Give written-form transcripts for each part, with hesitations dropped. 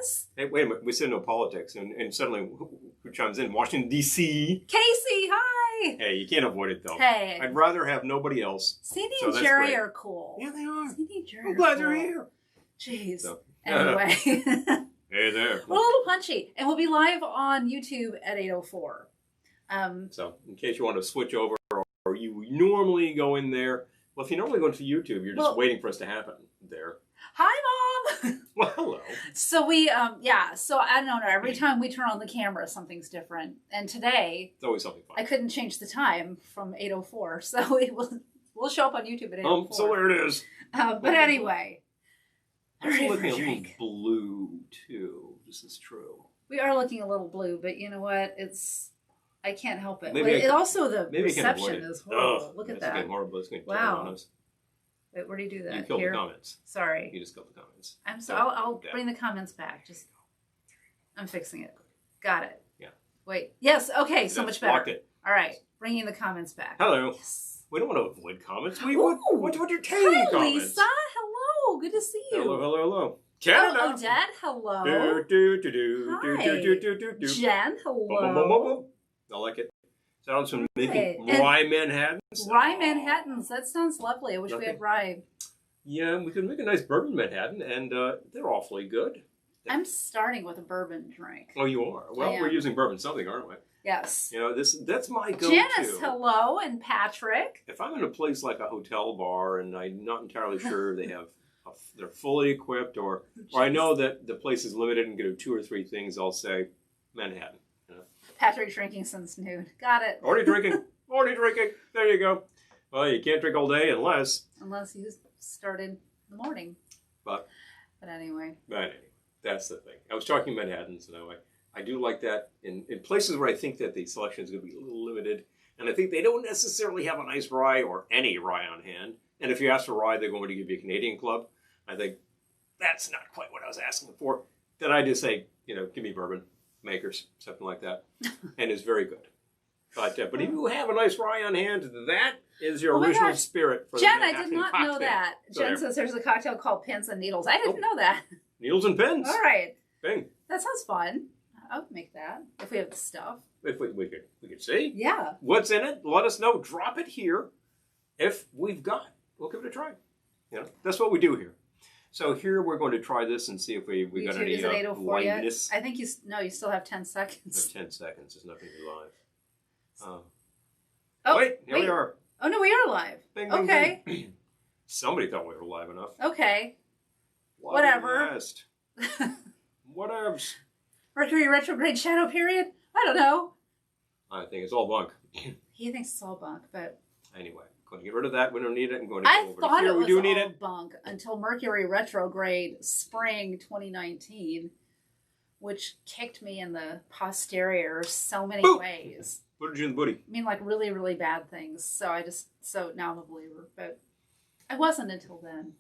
Yes. Hey, wait a minute. We said no politics, and suddenly who chimes in? Washington, D.C. Casey, hi. Hey, you can't avoid it, though. Hey. I'd rather have nobody else. Sandy and Jerry are cool. Yeah, they are. Sandy and Jerry I'm glad cool. they're here. Jeez. So. Anyway. Hey there. We're a little punchy. And we'll be live on YouTube at 8:04. So, in case you want to switch over or you normally go in there, well, if you normally go into YouTube, you're just waiting for us to happen there. Hi, Mom! Well, hello. So we, so I don't know, every time we turn on the camera, something's different. And today, it's always something fun. I couldn't change the time from 8:04, so we'll show up on YouTube at 8:04. So there it is. But anyway. I'm looking a little blue, too. This is true. We are looking a little blue, but you know what? I can't help it. Maybe the reception is horrible. Look at It's that. getting horrible. It's going to wow. on us. Wait, where do you do that? You killed Here? the comments. Sorry. You just killed the comments. I'm sorry. I'll bring the comments back. I'm fixing it. Got it. Yeah. Wait. Yes. Okay. So much better. Blocked it. All right. Bringing the comments back. Hello. Yes. We don't want to avoid comments. We want to entertain Hi, comments. Lisa. Hello. Good to see you. Hello. Canada. Oh, Dad. Hello. Hi. Jen. Hello. I like it. Sounds from making rye Manhattans. Rye Manhattans. That sounds lovely. I wish we had rye. Yeah, we could make a nice bourbon Manhattan, and they're awfully good. I'm starting with a bourbon drink. Oh, you are? Well, we're using bourbon something, aren't we? Yes. You know, that's my go-to. Janice, hello, and Patrick. If I'm in a place like a hotel bar and I'm not entirely sure they're fully equipped, or I know that the place is limited and can do 2 or 3 things, I'll say Manhattan. You know? Patrick drinking since noon. Got it. Already drinking. There you go. Well, you can't drink all day unless you started in the morning. But anyway. That's the thing. I was talking Manhattans, and I do like that in places where I think that the selection is going to be a little limited, and I think they don't necessarily have a nice rye or any rye on hand. And if you ask for rye, they're going to give you a Canadian Club. I think that's not quite what I was asking for. Then I just say, give me bourbon makers, something like that, and it's very good. But if you have a nice rye on hand, that is your original spirit for Jen, the I did not know that. Jen says there's a cocktail called Pins and Needles. I didn't know that. Needles and pins. All right. Bing. That sounds fun. I would make that if we have the stuff. If we could see. Yeah. What's in it? Let us know. Drop it here. If we've got, we'll give it a try. That's what we do here. So here we're going to try this and see if we got any liveness. I think you still have 10 seconds. 10 seconds. There's nothing to be live. Wait, here we are. Oh, no, we are live. Bing, bing, okay. Bing. Somebody thought we were live enough. Okay. Whatever. Whatevs. Mercury retrograde shadow period? I don't know. I think it's all bunk. He thinks it's all bunk, but... Anyway, going to get rid of that. We don't need it. I'm going to I go over thought here. it was we do need all it. bunk until Mercury retrograde spring 2019, which kicked me in the posterior so many ways. Put you in the booty. I mean, like really, really bad things. So now I'm a believer, but I wasn't until then.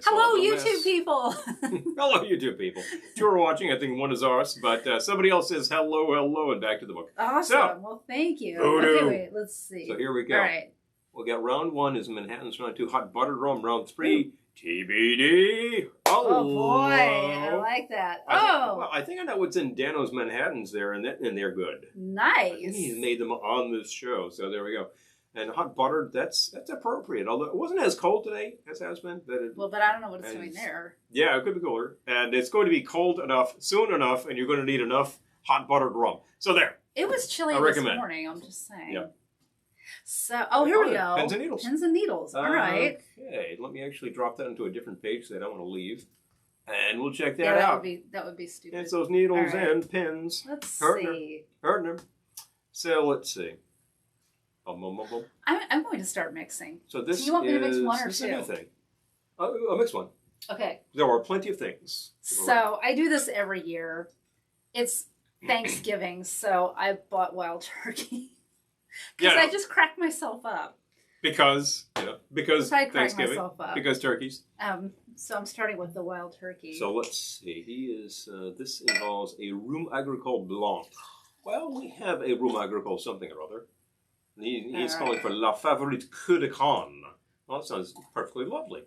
Hello, YouTube people. Hello, YouTube people. 2 are watching. I think 1 is ours, but somebody else says hello, and back to the book. Awesome. Well, thank you. Okay, wait, let's see. So here we go. All right. We'll get round 1 is Manhattan's, round 2 hot buttered rum, round 3 TBD. Oh boy, I like that. I think I know what's in Dano's Manhattans there, and they're good. Nice. He's made them on this show, so there we go. And hot buttered, that's appropriate. Although it wasn't as cold today as has been. But I don't know what it's doing there. Yeah, it could be cooler. And it's going to be cold enough, soon enough, and you're going to need enough hot buttered rum. So there. It was chilly this morning, I'm just saying. Yep. So, here we go. Pins and needles. Pins and needles. All right. Okay, let me actually drop that into a different page that I don't want to leave. And we'll check that out. Yeah, that would be stupid. It's those needles and pins. Let's see. Hurting them. So let's see. I'm going to start mixing. So this you want me to mix 1 or 2? A new thing. I'll mix 1. Okay. There are plenty of things. So I do this every year. It's Thanksgiving, so I bought wild turkey. Because I just cracked myself up. Because I cracked Thanksgiving. Myself up. Because turkeys. So I'm starting with the wild turkey. So let's see. This involves a Rhum Agricole Blanc. Well, we have a Rhum Agricole something or other. He's calling for La Favorite Coup de Canne. Well, that sounds perfectly lovely.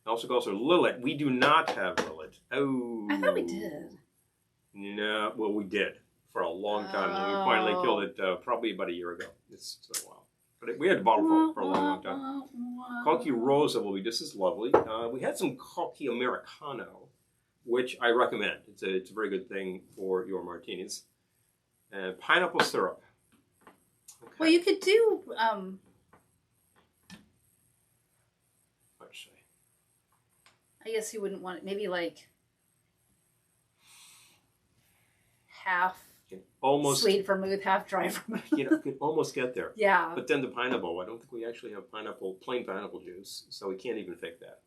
Also calls her Lilith. We do not have Lilith. Oh. I thought we did. No, well, we did for a long time. And we finally killed it probably about a year ago. It's been a while. But we had a bottle for a long, long time. Cocky Rosa will be just as lovely. We had some Cocky Americano, which I recommend. It's a very good thing for your martinis. Pineapple syrup. Okay. Well, you could do. What'd you say? I guess you wouldn't want it. Maybe like half Almost sweet vermouth, half dry vermouth. Could almost get there. Yeah. But then the pineapple, I don't think we actually have plain pineapple juice, so we can't even fake that.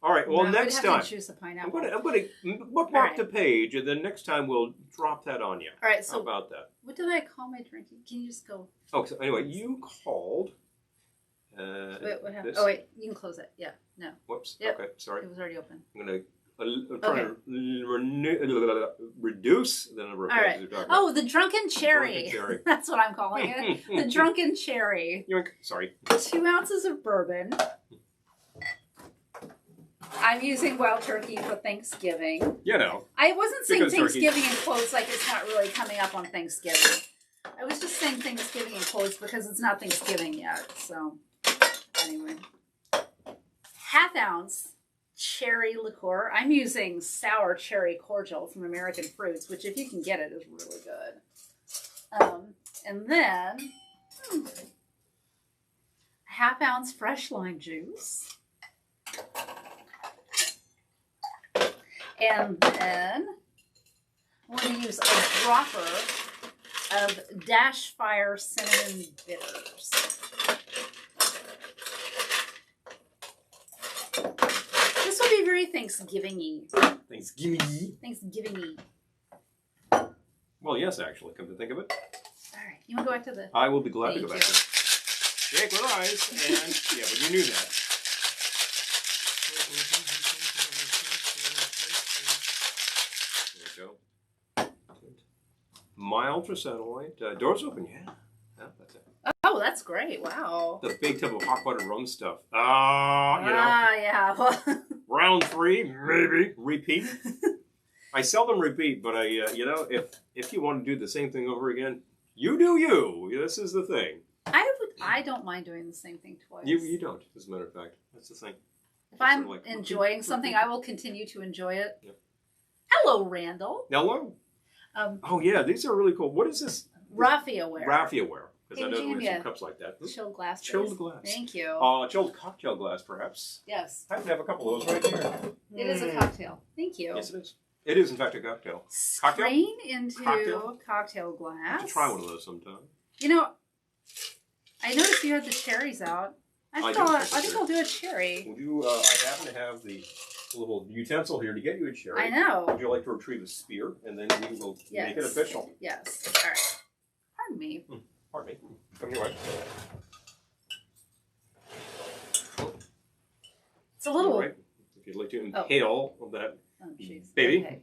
All right. Well, next time to choose a pineapple. I'm gonna bookmark the page, and then next time we'll drop that on you. All right. So how about that? What did I call my drinking? Can you just go? Oh, so anyway, you called. Wait, what happened? This? Oh wait, you can close it. Yeah. No. Whoops. Yep. Okay. Sorry. It was already open. I'm gonna. Try to reduce the number of pages you're talking about. Oh, the drunken cherry. Drunken cherry. That's what I'm calling it. The drunken cherry. Sorry. 2 ounces of bourbon. I'm using wild turkey for Thanksgiving. You know. I wasn't saying Because Thanksgiving in quotes like it's not really coming up on Thanksgiving. I was just saying Thanksgiving in quotes because it's not Thanksgiving yet. So, anyway. 1/2 ounce cherry liqueur. I'm using sour cherry cordial from American Fruits, which if you can get it is really good. And then 1/2 ounce fresh lime juice. And then I'm going to use a dropper of Dash Fire Cinnamon Bitters. This will be very Thanksgiving-y. Thanksgiving-y. Well, yes, actually, come to think of it. All right. You want to go back to the... I will be glad to go Thank back you. there. Shake with eyes, and yeah, but you knew that. There you go. Mild for satellite. Doors open, yeah. Yeah, that's it. Oh, that's great. Wow. The big tub of hot buttered rum stuff. Yeah. Well, Round 3, maybe. Repeat. I seldom repeat, but if you want to do the same thing over again, you do you. This is the thing. I don't mind doing the same thing twice. You don't, as a matter of fact. That's the thing. If I'm enjoying something, I will continue to enjoy it. Yep. Hello, Randall. Hello. Oh yeah, these are really cool. What is this? Raffiaware. Raffiaware. Because I know we have Yeah. some cups like that. Chilled glass. please. Chilled glass. Thank you. Chilled cocktail glass, perhaps. Yes. I have a couple of those right here. It is a cocktail. Thank you. Yes, it is. It is, in fact, a cocktail. Cocktail? Strain into Cocktail? cocktail I glass. have to try one of those sometime. You know, I noticed you had the cherries out. I think I'll do a cherry. Would you? I happen to have the little utensil here to get you a cherry. I know. Would you like to retrieve a spear, and then we will make it official? Yes. All right. Pardon me. Pardon me. Come your way. It's a little. Right. If you'd like to inhale that jeez. baby. Okay.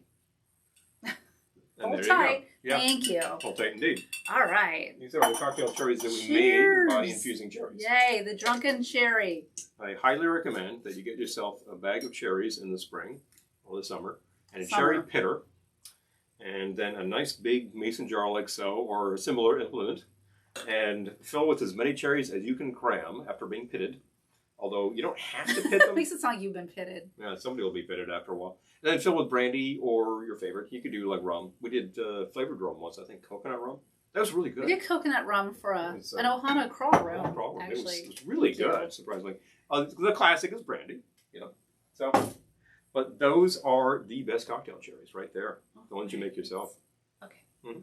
And Hold there tight. you go. Yeah. Thank you. Hold tight indeed. All right. These are the cocktail cherries that we Cheers. made by infusing cherries. Yay, the drunken cherry. I highly recommend that you get yourself a bag of cherries in the spring or the summer, and a cherry pitter, and then a nice big mason jar like so, or a similar implement, and fill with as many cherries as you can cram after being pitted. Although you don't have to pit them. Makes it sound like you've been pitted. Yeah, somebody will be pitted after a while. And then fill with brandy or your favorite. You could do like rum. We did flavored rum once, I think, coconut rum. That was really good. We did coconut rum for an Ohana crawl rum. Actually, it was really good, surprisingly. The classic is brandy, So, but those are the best cocktail cherries right there. The ones you make yourself. Okay. Mm-hmm.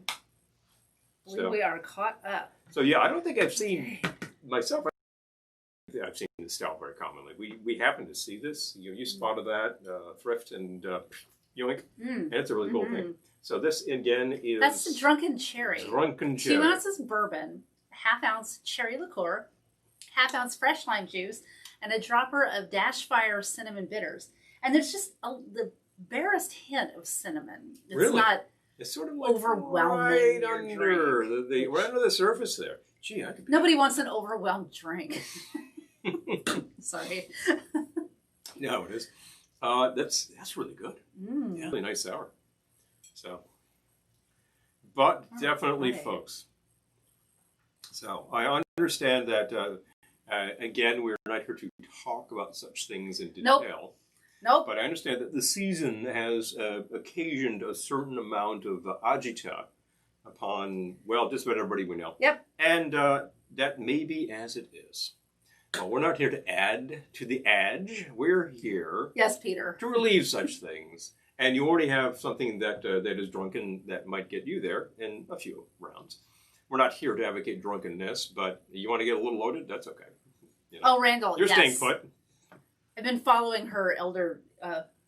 So, we are caught up. So yeah, I don't think I've seen myself. I've seen this style very commonly. We happen to see this. You spotted that thrift and yoink, and it's a really cool thing. So this again is that's the drunken cherry. 2 ounces bourbon, 1/2 ounce cherry liqueur, 1/2 ounce fresh lime juice, and a dropper of Dash Fire cinnamon bitters. And there's just the barest hint of cinnamon. It's really? Not. It's sort of like overwhelming right your under drink. right under the surface there. Gee, Nobody wants an overwhelmed drink. Sorry. No, it is. That's really good. Yeah, really nice sour. So, but definitely, folks. So I understand that. Again, we're not here to talk about such things in detail. Nope. But I understand that the season has occasioned a certain amount of agita upon, well, just about everybody we know. Yep. And that may be as it is. Well, we're not here to add to the edge. We're here, yes, Peter, to relieve such things. And you already have something that that is drunken that might get you there in a few rounds. We're not here to advocate drunkenness, but you want to get a little loaded, that's okay. You know, oh, Randall, you're yes. staying put. I've been following her elder,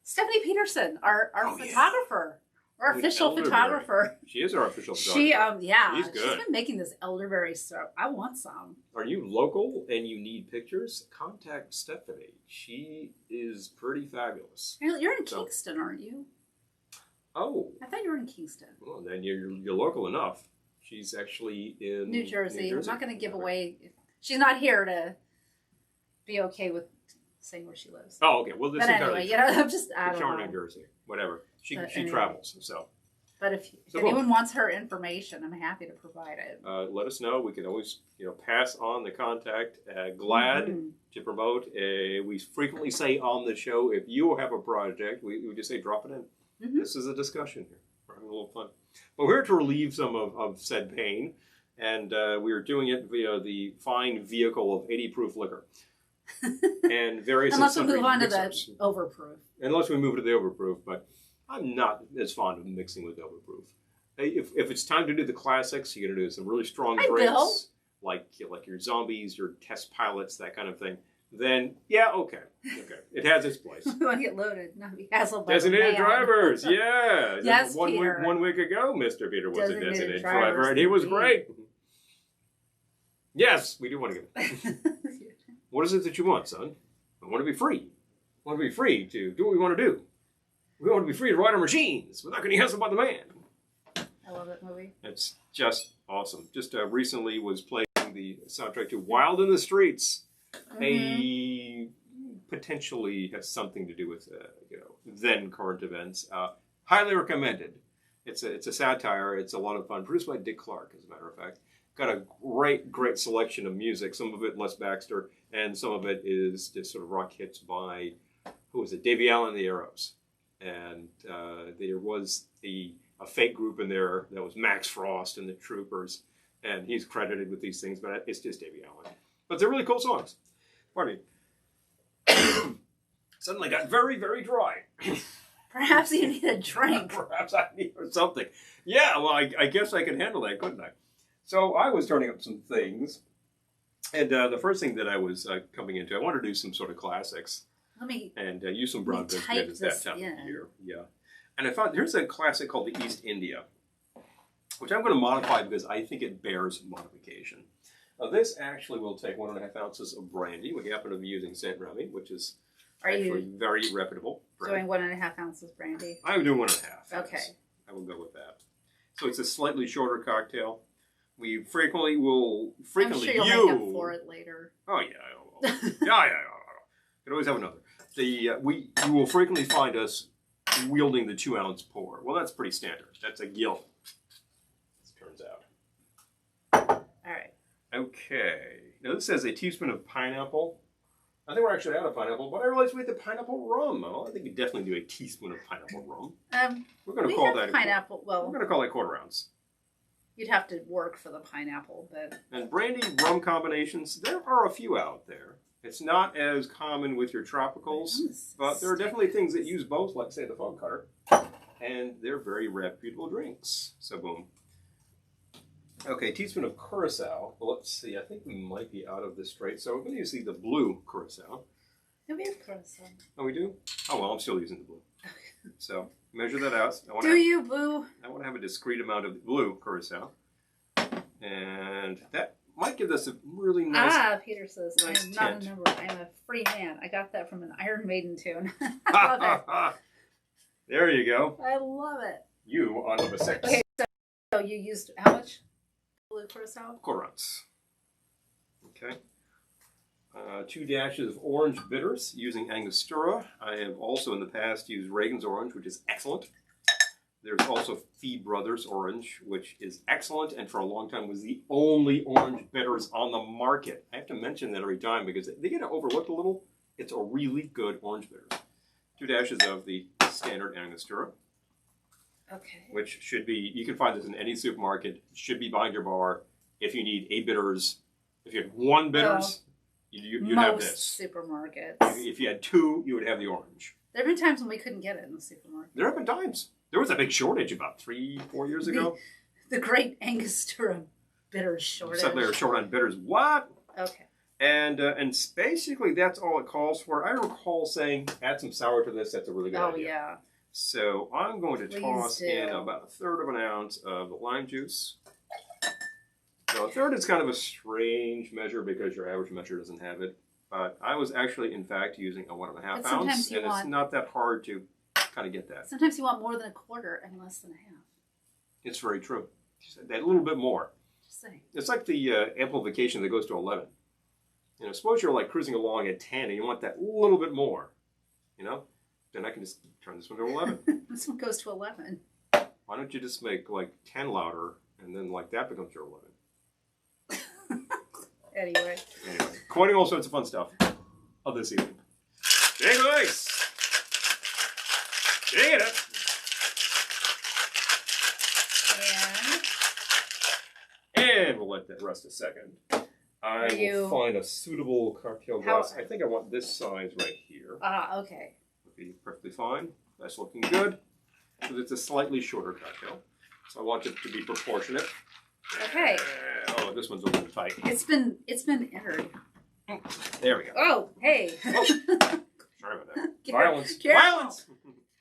Stephanie Peterson, our photographer, our official photographer. She is our official photographer. She's good. She's been making this elderberry syrup. I want some. Are you local and you need pictures? Contact Stephanie. She is pretty fabulous. You're in Kingston, aren't you? Oh. I thought you were in Kingston. Well, then you're local enough. She's actually in New Jersey. I'm not going to give away. She's not here to be okay with saying where she lives. Oh, okay. Well, this is anyway, you know, I'm just I don't know. New Jersey, whatever. She anyway. Travels, so. But if anyone wants her information, I'm happy to provide it. Let us know. We can always, pass on the contact. Glad to promote. We frequently say on the show, if you have a project, we just say drop it in. This is a discussion here. We're having a little fun. But we're here to relieve some of said pain, and we're doing it via the fine vehicle of 80 proof liquor. And various unless we move on mixers. To the overproof. Unless we move to the overproof, but I'm not as fond of mixing with overproof. If it's time to do the classics, you're gonna do some really strong drinks, like your zombies, your test pilots, that kind of thing. Then okay, it has its place. We want to get loaded, not be hassled by designated drivers, yeah. Yes, Peter. One week ago, Mr. Peter was a designated driver, and he was great. Yes, we do want to get. What is it that you want, son? I want to be free. I want to be free to do what we want to do. We want to be free to ride our machines without getting hassled by the man. I love that movie. It's just awesome. Just recently was playing the soundtrack to Wild in the Streets. A potentially has something to do with then current events. Highly recommended. It's a satire. It's a lot of fun. Produced by Dick Clark, as a matter of fact. Got a great selection of music. Some of it Les Baxter, and some of it is just sort of rock hits by Davy Allen and the Arrows. And there was a fake group in there that was Max Frost and the Troopers, and he's credited with these things, but it's just Davy Allen. But they're really cool songs. Pardon me. Suddenly got very, very dry. Perhaps you need a drink. Perhaps I need something. Yeah, well, I guess I can handle that, couldn't I? So I was turning up some things, and the first thing that I was coming into, I wanted to do some sort of classics. And use some brown biscuit at that time of year. Yeah. And I found here's a classic called the East India, which I'm going to modify because I think it bears modification. This actually will take 1.5 ounces of brandy. We happen to be using Saint Remy, which is actually very reputable. Doing 1.5 ounces brandy? I'm doing 1.5. Okay. I will go with that. So it's a slightly shorter cocktail. We frequently will I'm sure you'll make up for it later. Oh, yeah. I will. Yeah. Could always have another. You will frequently find us wielding the 2-ounce pour. Well, that's pretty standard. That's a gill, as it turns out. All right. Okay. Now this says a teaspoon of pineapple. I think we're actually out of pineapple, but I realized we had the pineapple rum. Well, I think we definitely do a teaspoon of pineapple rum. We're going to call that pineapple. We're going to call it 1/4 ounce. You'd have to work for the pineapple, but. And brandy rum combinations, there are a few out there. It's not as common with your tropicals, but there are definitely things that use both, like, say, the Fog Cutter, and they're very reputable drinks. So, boom. Okay, teaspoon of Curacao. Well, let's see. I think we might be out of this straight, so we're going to use the blue Curacao. No, we have Curacao. Oh, we do? Oh, well, I'm still using the blue. So, measure that out. Boo? I want to have a discrete amount of blue Curacao. And that might give us a really nice... Peter says, nice I am not a number. I am a free man. I got that from an Iron Maiden tune. I love it. There you go. I love it. You on number 6. Okay, so you used how much blue Curacao? 1/4 ounce. Okay. 2 dashes of orange bitters using Angostura. I have also in the past used Reagan's Orange, which is excellent. There's also Fee Brothers Orange, which is excellent, and for a long time was the only orange bitters on the market. I have to mention that every time because they get overlooked a little. It's a really good orange bitters. 2 dashes of the standard Angostura. Okay. Which should be, you can find this in any supermarket, should be behind your bar. If you need 8 bitters, if you had 1 bitters, you'd have this. Most supermarkets. If you had 2, you would have the orange. There have been times when we couldn't get it in the supermarket. There have been times. There was a big shortage about 3-4 years ago. The great Angostura bitters shortage. Except they were short on bitters. What? Okay. And basically that's all it calls for. I recall saying, add some sour to this. That's a really good idea. Oh, yeah. So I'm going to Please toss do. in about 1/3 of an ounce of the lime juice. Now 1/3 is kind of a strange measure because your average measure doesn't have it. But I was actually, in fact, using a 1.5 But ounce. sometimes you And want- it's not that hard to kind of get that. Sometimes you want more than 1/4 and less than 1/2. It's very true. That little bit more. Just saying. It's like the amplification that goes to 11. You know, suppose you're like cruising along at 10 and you want that little bit more. You know, then I can just turn this one to 11. This one goes to 11. Why don't you just make like 10 louder and then like that becomes your 11? Anyway. Anyway, quoting all sorts of fun stuff of this evening. Big ice! Dig it up! And we'll let that rest a second. I will find a suitable cocktail glass. I think I want this size right here. Okay. Would be perfectly fine. That's looking good. So it's a slightly shorter cocktail. So I want it to be proportionate. Okay. Oh, this one's a little tight. It's been entered. There we go. Oh, hey. Oh. Sorry about that. Violence. Careful. Violence!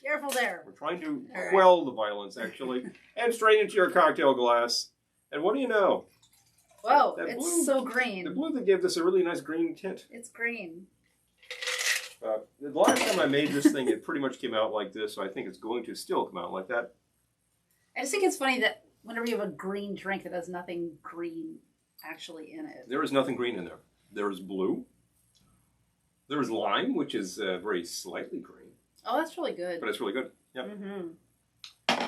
Careful there. We're trying to All right. quell the violence, actually. And straight into your cocktail glass. And what do you know? Whoa, That it's blue- so The green. blue that gave this a really nice green tint. It's green. The last time I made this thing, it pretty much came out like this, so I think it's going to still come out like that. I just think it's funny that whenever you have a green drink that has nothing green actually in it. There is nothing green in there. There is blue. There is lime, which is very slightly green, Oh, that's really good. but it's really good. Yep. Mm-hmm.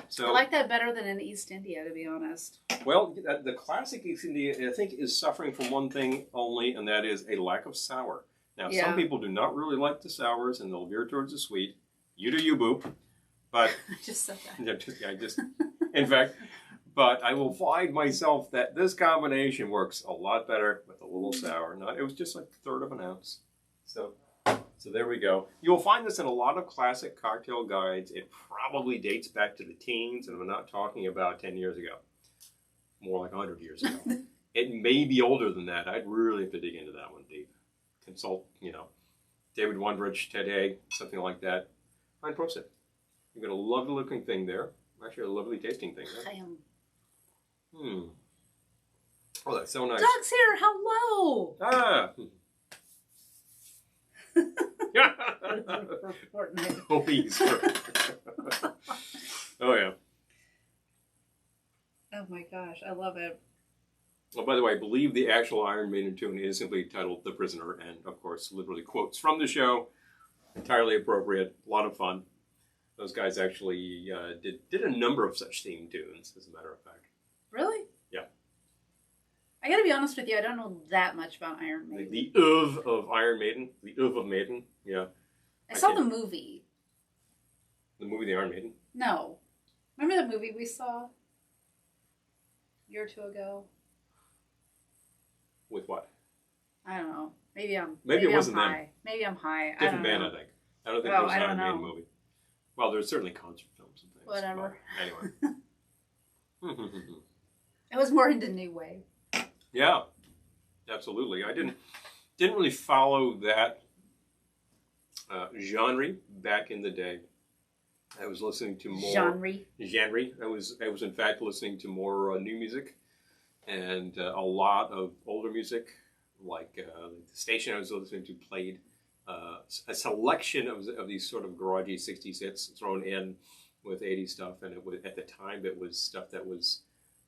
So, I like that better than in East India, to be honest. well, the classic East India, I think, is suffering from one thing only, and that is a lack of sour. Now, Yeah. some people do not really like the sours, and they'll veer towards the sweet. You do you, boop. But I just said that. I just, in fact, but I will find myself that this combination works a lot better with a little sour. It was just like 1/3 of an ounce. So there we go. You'll find this in a lot of classic cocktail guides. It probably dates back to the teens, and we're not talking about 10 years ago. More like 100 years ago. It may be older than that. I'd really have to dig into that one deep. Consult, David Wondrich, Ted Haig, something like that. Fine process. You've got a lovely looking thing there. Actually, a lovely tasting thing there. I am. Oh, that's so nice. Doug's here. Hello. Ah. Fortnite. Please. Oh, yeah. Oh my gosh, I love it. Well, by the way, I believe the actual Iron Maiden tune is simply titled The Prisoner, and of course, literally quotes from the show. Entirely appropriate, a lot of fun. Those guys actually did a number of such theme tunes, as a matter of fact. Really? Yeah. I gotta be honest with you, I don't know that much about Iron Maiden. The of Iron Maiden, the of Maiden, yeah. I saw the movie. The movie The Iron Maiden? No. Remember the movie we saw a year or two ago? With what? I don't know. Maybe it wasn't I'm them. high. Maybe I'm high. Different I don't band, know. I think. I don't think Oh, there was I an don't Iron Maiden know. movie. Well, there's certainly concert films and things. Whatever. But anyway. I was more into New Wave. Yeah, absolutely. I didn't really follow that genre back in the day. I was listening to more Genre. I was in fact listening to more new music and a lot of older music. Like the station I was listening to played a selection of these sort of garagey 60s hits thrown in with 80s stuff, and it was, at the time it was stuff that was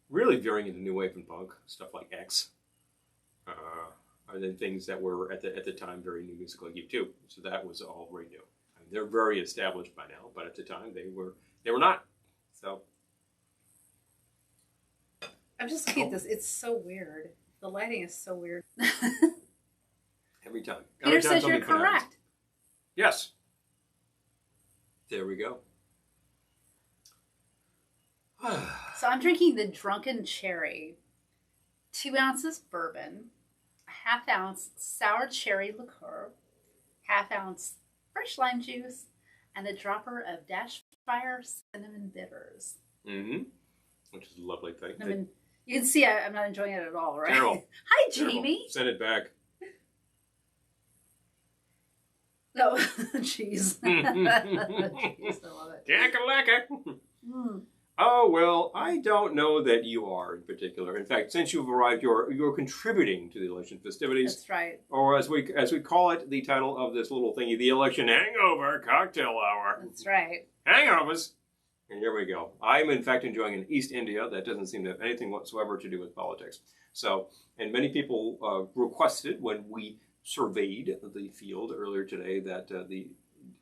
really veering into new wave and punk, stuff like X. and then things that were at the time very new music like U2. So that was all very new. I mean, they're very established by now, but at the time they were not. So I'm just looking at this. It's so weird. The lighting is so weird. every time. Peter Every time says you're something fun happens. correct. Yes. There we go. So I'm drinking the Drunken Cherry. 2 ounces bourbon, a ½ ounce sour cherry liqueur, ½ ounce fresh lime juice, and a dropper of Dash Fire cinnamon bitters. Mm-hmm. Which is a lovely thing. I mean, you can see I'm not enjoying it at all, right? Terrible. Hi, Terrible. Jamie. Send it back. Oh, jeez. Jeez, I love it. Kakalaka. Mm. Oh, well, I don't know that you are in particular. In fact, since you've arrived, you're contributing to the election festivities. That's right. Or as we call it, the title of this little thingy, the election hangover cocktail hour. That's right. Hangovers. And here we go. I'm in fact enjoying an East India that doesn't seem to have anything whatsoever to do with politics. So, and many people requested when we surveyed the field earlier today that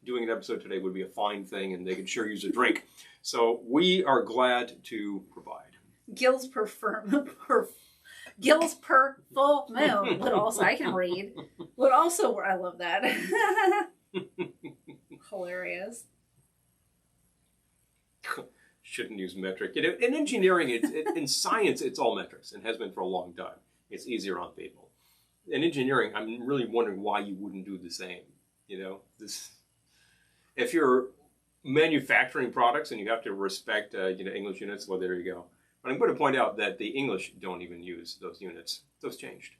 doing an episode today would be a fine thing and they could sure use a drink. So we are glad to provide. Gills per gills per full moon. Would also I can read. Would also I love that. Hilarious. Shouldn't use metric. You know, in engineering, in science, it's all metrics and has been for a long time. It's easier on people. In engineering, I'm really wondering why you wouldn't do the same. You know, if you're manufacturing products and you have to respect, English units, well, there you go. But I'm going to point out that the English don't even use those units. Those changed.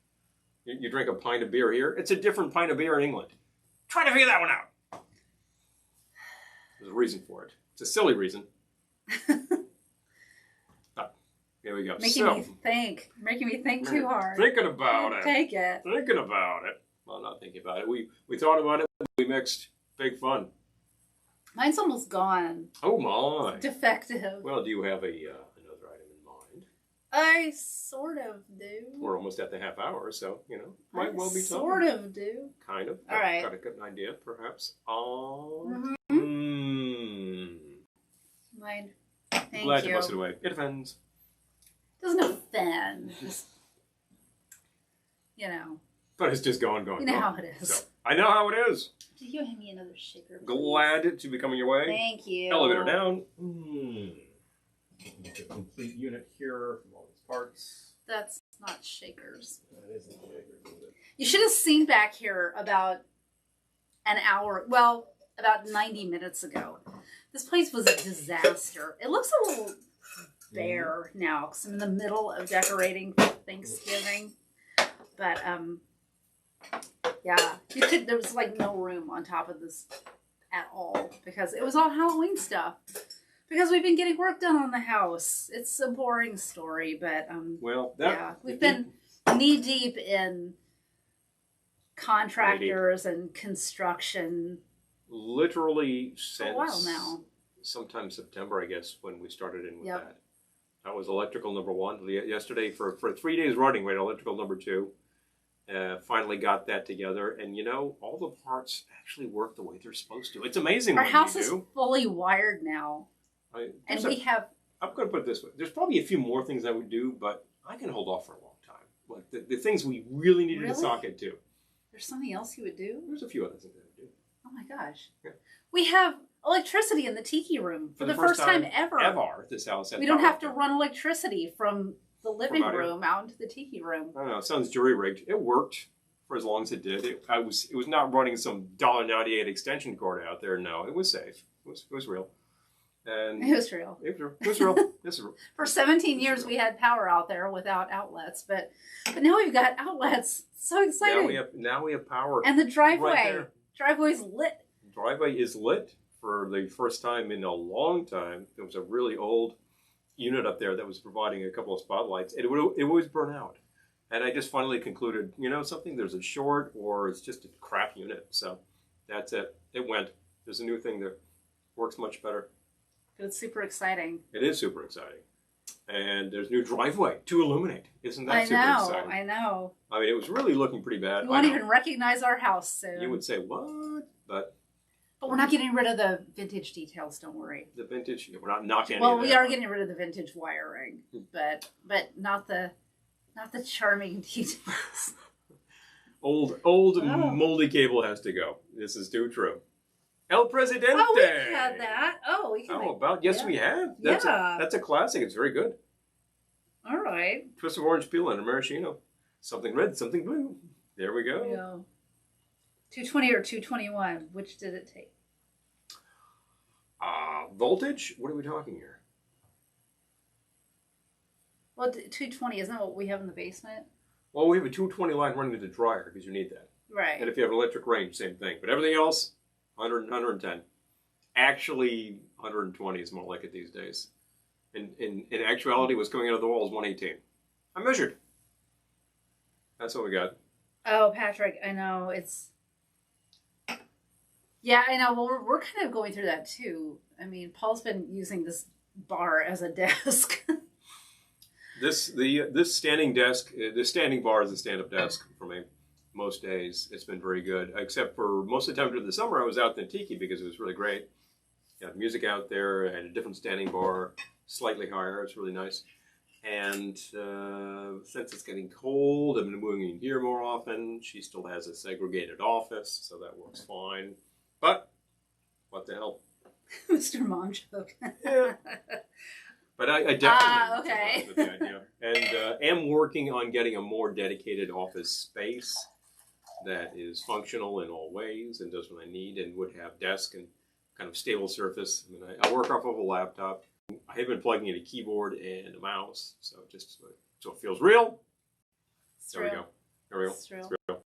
You drink a pint of beer here, it's a different pint of beer in England. Try to figure that one out. There's a reason for it. It's a silly reason. Here we go. Making me think too hard. Thinking about it. Take it. Thinking about it. Well, not thinking about it. We thought about it. We mixed. Big fun. Mine's almost gone. Oh my. Defective. Well, do you have another item in mind? I sort of do. We're almost at the half hour, so might well be sort of do. Kind of. All right. Got a good idea, perhaps. Mine. Thank Glad you. to bust it away. It depends. Doesn't offend. Just, But it's just going. You know how it is. So, I know how it is. Did you hand me another shaker, please? Glad to be coming your way. Thank you. Elevator down. Get a complete unit here from all these parts. That's not shakers. That isn't shakers, is it? You should have seen back here about about 90 minutes ago. This place was a disaster. It looks a little bare now because I'm in the middle of decorating for Thanksgiving. But, yeah, there was like no room on top of this at all because it was all Halloween stuff. Because we've been getting work done on the house. It's a boring story, but we've been knee deep in contractors and construction. Literally since a while now. Sometime September, I guess, when we started in with that. That was electrical number 1. Yesterday, for 3 days running, we had electrical number 2. Finally got that together, and all the parts actually work the way they're supposed to. It's amazing. Our house is fully wired now, I'm going to put it this way: there's probably a few more things I would do, but I can hold off for a long time. Like the things we really needed to socket to. There's something else you would do? There's a few other things I would do. Oh my gosh! Yeah. We have electricity in the tiki room for the first time ever. This house. We don't have to run electricity from the living room out into the tiki room. I don't know. It sounds jury rigged. It worked for as long as it did. It was not running some $1.98 extension cord out there. No, it was safe. It was real. And it was real. It was real. This is real. For 17 years, we had power out there without outlets, but now we've got outlets. So exciting! Now we have power. And the driveway. Right driveway's lit. The driveway is lit for the first time in a long time. There was a really old unit up there that was providing a couple of spotlights. It would always burn out, and I just finally concluded, something. There's a short, or it's just a crap unit. So that's it. It went. There's a new thing that works much better. But it's super exciting. It is super exciting. And there's new driveway to illuminate. Isn't that super exciting? I know. I mean, it was really looking pretty bad. You won't even recognize our house soon. You would say, what? But we're not getting rid of the vintage details, don't worry. The vintage, we're not knocking any Well, of that we are out. getting rid of the vintage wiring, but not the charming details. Old moldy cable has to go. This is too true. El Presidente. Oh, we had that. Oh, we can. How about? Yes, we have. That's a classic. It's very good. All right. Twist of orange peel and a maraschino. Something red, something blue. There we go. There we go. 220 or 221. Which did it take? Voltage? What are we talking here? Well, 220 isn't that what we have in the basement? Well, we have a 220 line running to the dryer because you need that. Right. And if you have electric range, same thing. But everything else, 100, 110. Actually, 120 is more like it these days. In actuality, what's coming out of the wall is 118. I measured. That's what we got. Oh, Patrick, I know. Yeah, I know. Well, we're kind of going through that too. I mean, Paul's been using this bar as a desk. This standing desk, this standing bar is a stand-up desk for me. Most days, it's been very good. Except for most of the time during the summer, I was out in the tiki because it was really great. Got music out there, and a different standing bar, slightly higher. It's really nice. And since it's getting cold, I've been moving in here more often. She still has a segregated office, so that works fine. But what the hell? Mr. Mom joke. Yeah. But I definitely okay. with the idea. And am working on getting a more dedicated office space that is functional in all ways and does what I need and would have desk and kind of stable surface. I mean, I work off of a laptop. I have been plugging in a keyboard and a mouse, so just so it feels real. There we go. There we go. It's real. It's real.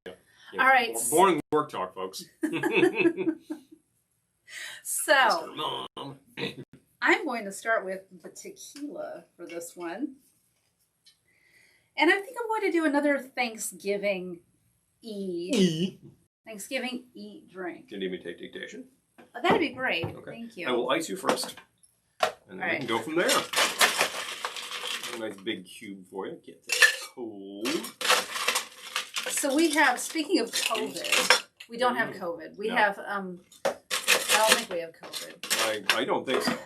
Yeah. All right. Boring work talk, folks. So, Mr. Mom. I'm going to start with the tequila for this one. And I think I'm going to do another Thanksgiving Thanksgiving eat drink. Do you need me to take dictation? That'd be great. Okay. Thank you. I will ice you first. And then we can go from there. A nice big cube for you. Get that cold. So we have, speaking of COVID, we don't have COVID. We have, I don't think we have COVID. I don't think so.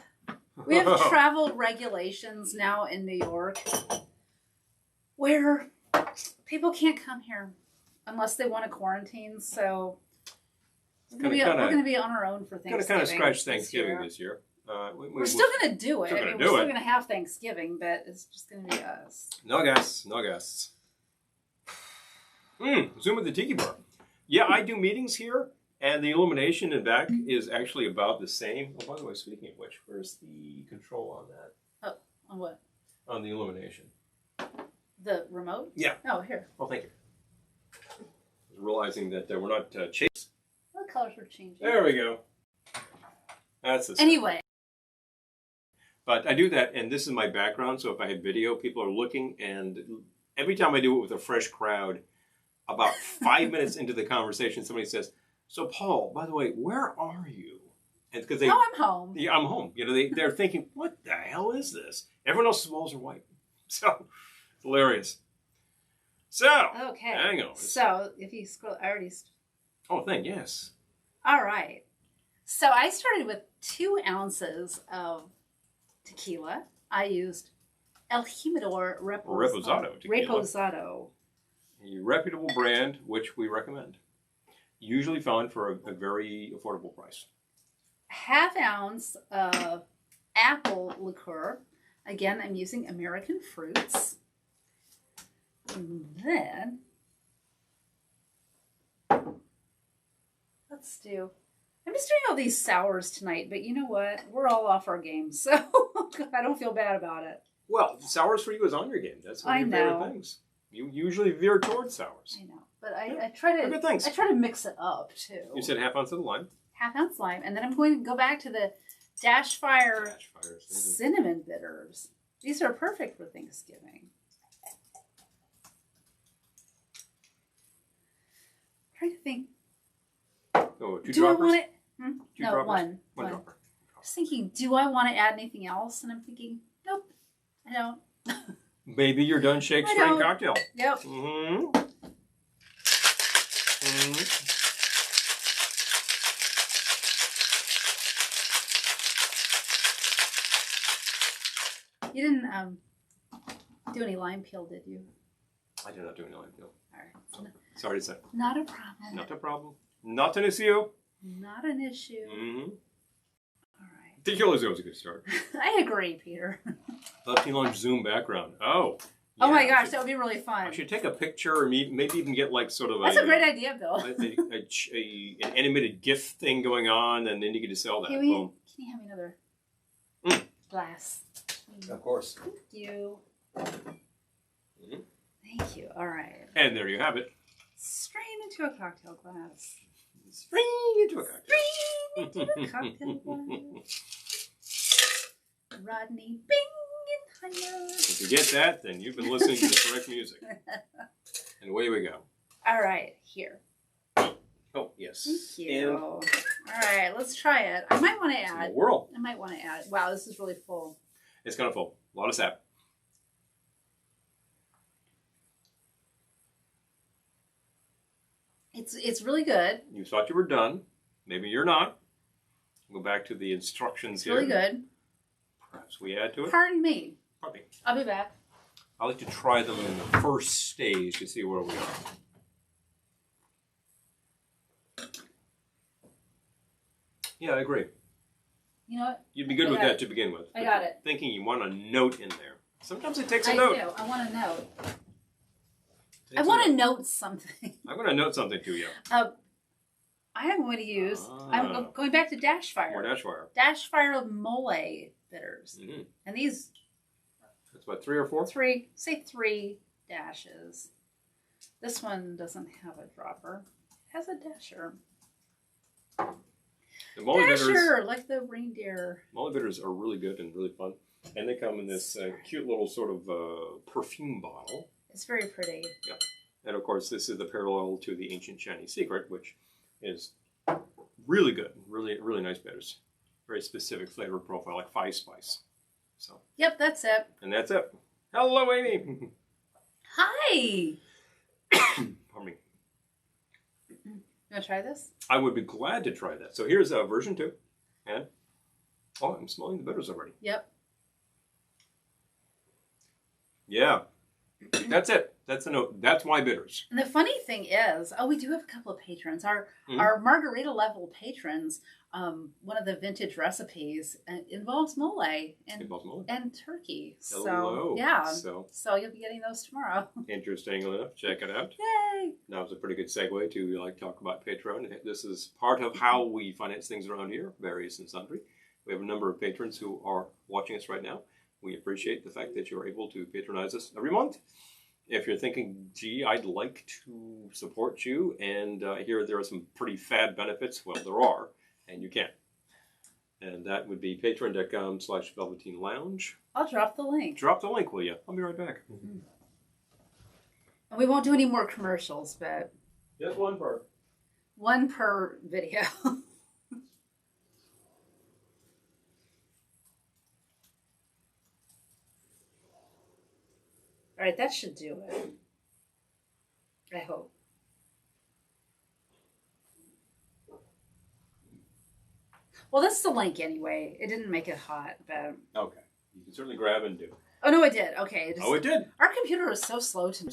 We have travel regulations now in New York where people can't come here unless they want to quarantine. So we're going to be on our own for Thanksgiving. Kind of scratch Thanksgiving this year. We're still going to do it. We're still going to have Thanksgiving, but it's just going to be us. No guests. No guests. Zoom at the Tiki Bar. Yeah, I do meetings here. And the illumination in back is actually about the same. Oh, by the way, speaking of which, where's the control on that? Oh, on what? On the illumination. The remote? Yeah. Oh, here. Oh, thank you. I was realizing that we're not chasing. What colors were changing? There we go. That's the Anyway. But I do that, and this is my background, so if I have video, people are looking, and every time I do it with a fresh crowd, about 5 minutes into the conversation, somebody says, "So, Paul, by the way, where are you?" And because I'm home. Yeah, I'm home. You know, they're thinking, "What the hell is this?" Everyone else's walls are white, so hilarious. So, okay. Hangover. So, if you scroll, I already. Oh, yes. All right. So I started with 2 ounces of tequila. I used El Jimador Reposado tequila. Reposado. A reputable brand, which we recommend. Usually found for a very affordable price. Half ounce of apple liqueur. Again, I'm using American fruits. And then, let's do, I'm just doing all these sours tonight, but you know what? We're all off our game, so I don't feel bad about it. Well, sours for you is on your game. That's one of your favorite things. You usually veer towards sours. I know, but I try to. Good things. I try to mix it up too. You said half ounce of lime. Half ounce lime, and then I'm going to go back to the Dash Fire cinnamon bitters. These are perfect for Thanksgiving. I'm trying to think. Oh, 2 do droppers? I want it? Two No, droppers? one. One dropper. I was thinking, do I want to add anything else? And I'm thinking, nope. I don't. Maybe you're done shake, I strain, don't. cocktail. Yep. Mm-hmm. Mm-hmm. You didn't do any lime peel, did you? I did not do any lime peel. All right. So, sorry to say. Not a problem. Not a problem. Not an issue. Not an issue. Mm-hmm. All right. Tequila's always a good start. I agree, Peter. Velveteen Lounge Zoom background. Oh. Oh my yeah, gosh, that would be really fun. I should take a picture or maybe even get like sort of That's a great idea, Bill. an animated GIF thing going on, and then you get to sell that. Can you have me another glass? Of course. Thank you. Mm-hmm. Thank you. All right. And there you have it. Strain into a cocktail glass. Strain into a cocktail. Strain into a cocktail glass. Rodney Bing and Tyler. If you get that, then you've been listening to the correct music. And away we go. All right, here. Oh, yes. Thank you. All right, let's try it. I might want to add. Whirl. I might want to add. Wow, this is really full. It's kind of full. A lot of sap. It's really good. You thought you were done. Maybe you're not. Go back to the instructions It's here. really good. Perhaps we add to it. Pardon me. Pardon me. I'll be back. I like to try them in the first stage to see where we are. Yeah, I agree. You know what? You'd be good with that to begin with. I got it. Thinking you want a note in there. Sometimes it takes a I note. do. I want to note. Takes I a want to note. note something. I'm going to note something to you. I am going to use. I'm going back to Dash Fire. More dash wire. Dash Fire Mole bitters, Mm-hmm. and these That's what, 3 or 4? three dashes. This one doesn't have a dropper. It has a dasher. The Molly bitters, Dasher, like the reindeer. Molly bitters are really good and really fun. And they come in this cute little sort of perfume bottle. It's very pretty. Yep. And of course, this is the parallel to the Ancient Chinese Secret, which is really good. Really, really nice bitters. Very specific flavor profile, like 5 spice. So. Yep, that's it. And that's it. Hello, Amy. Hi. Pardon me. You want to try this? I would be glad to try that. So here's version 2. And, oh, I'm smelling the bitters already. Yep. Yeah. That's it. That's the note. That's my bitters. And the funny thing is, we do have a couple of patrons. Our margarita level patrons. One of the vintage recipes involves mole and turkey. Hello. So yeah. So you'll be getting those tomorrow. interesting enough. Check it out. Yay! That was a pretty good segue to talk about Patreon. This is part of how we finance things around here, various and sundry. We have a number of patrons who are watching us right now. We appreciate the fact that you're able to patronize us every month. If you're thinking, gee, I'd like to support you, and here there are some pretty fad benefits, well, there are, and you can. And that would be patreon.com/Velveteen Lounge. I'll drop the link. Drop the link, will you? I'll be right back. Mm-hmm. And we won't do any more commercials, but Just one per. one per video. All right, that should do it. I hope. Well, that's the link anyway. It didn't make it hot, but... Okay. You can certainly grab and do. Oh, no, it did. Okay. It did. Our computer was so slow to...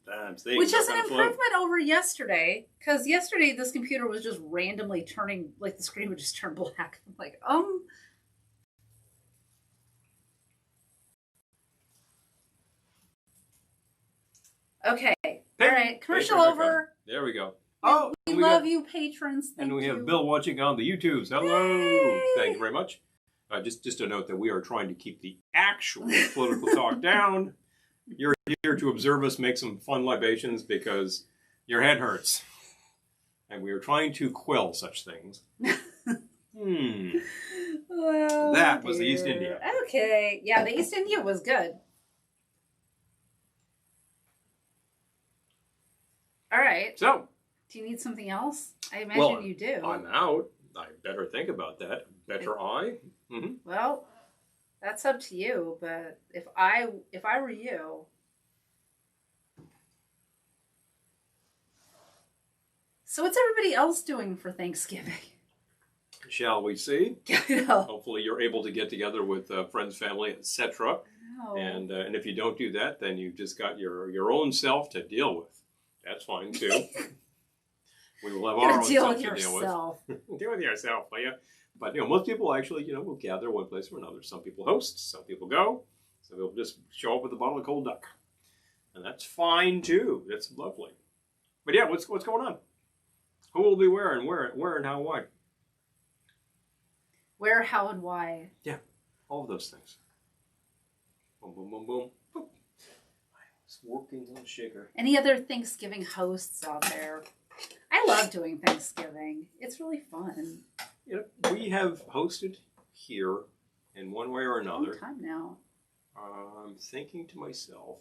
Sometimes things Which is are an kind of improvement over yesterday. Because yesterday, this computer was just randomly turning... Like, the screen would just turn black. I'm like, Okay. All right. Commercial over. There we go. We love you, patrons. Thank and we you. have Bill watching on the YouTubes. Hello. Yay. Thank you very much. Just a note that we are trying to keep the actual political talk down. You're here to observe us make some fun libations because your head hurts. And we are trying to quell such things. Well, that was the East India. Okay. Yeah, the East India was good. All right. So, do you need something else? I imagine you do. I'm out. I better think about that. Better I? Well, That's up to you. But if I were you, so what's everybody else doing for Thanksgiving? Shall we see? I know. Hopefully, you're able to get together with friends, family, etc. And if you don't do that, then you've just got your own self to deal with. That's fine too. We will have our own self to deal with. Deal with yourself, will you? But most people actually, will gather one place or another. Some people host, some people go, some people just show up with a bottle of cold duck, and that's fine too. That's lovely. But yeah, what's going on? Who will be where and how, why? Where, how, and why? Yeah, all of those things. Boom, boom, boom, boom. Boom. I was working on a shaker. Any other Thanksgiving hosts out there? I love doing Thanksgiving. It's really fun. We have hosted here in one way or another. Long time now. I'm thinking to myself,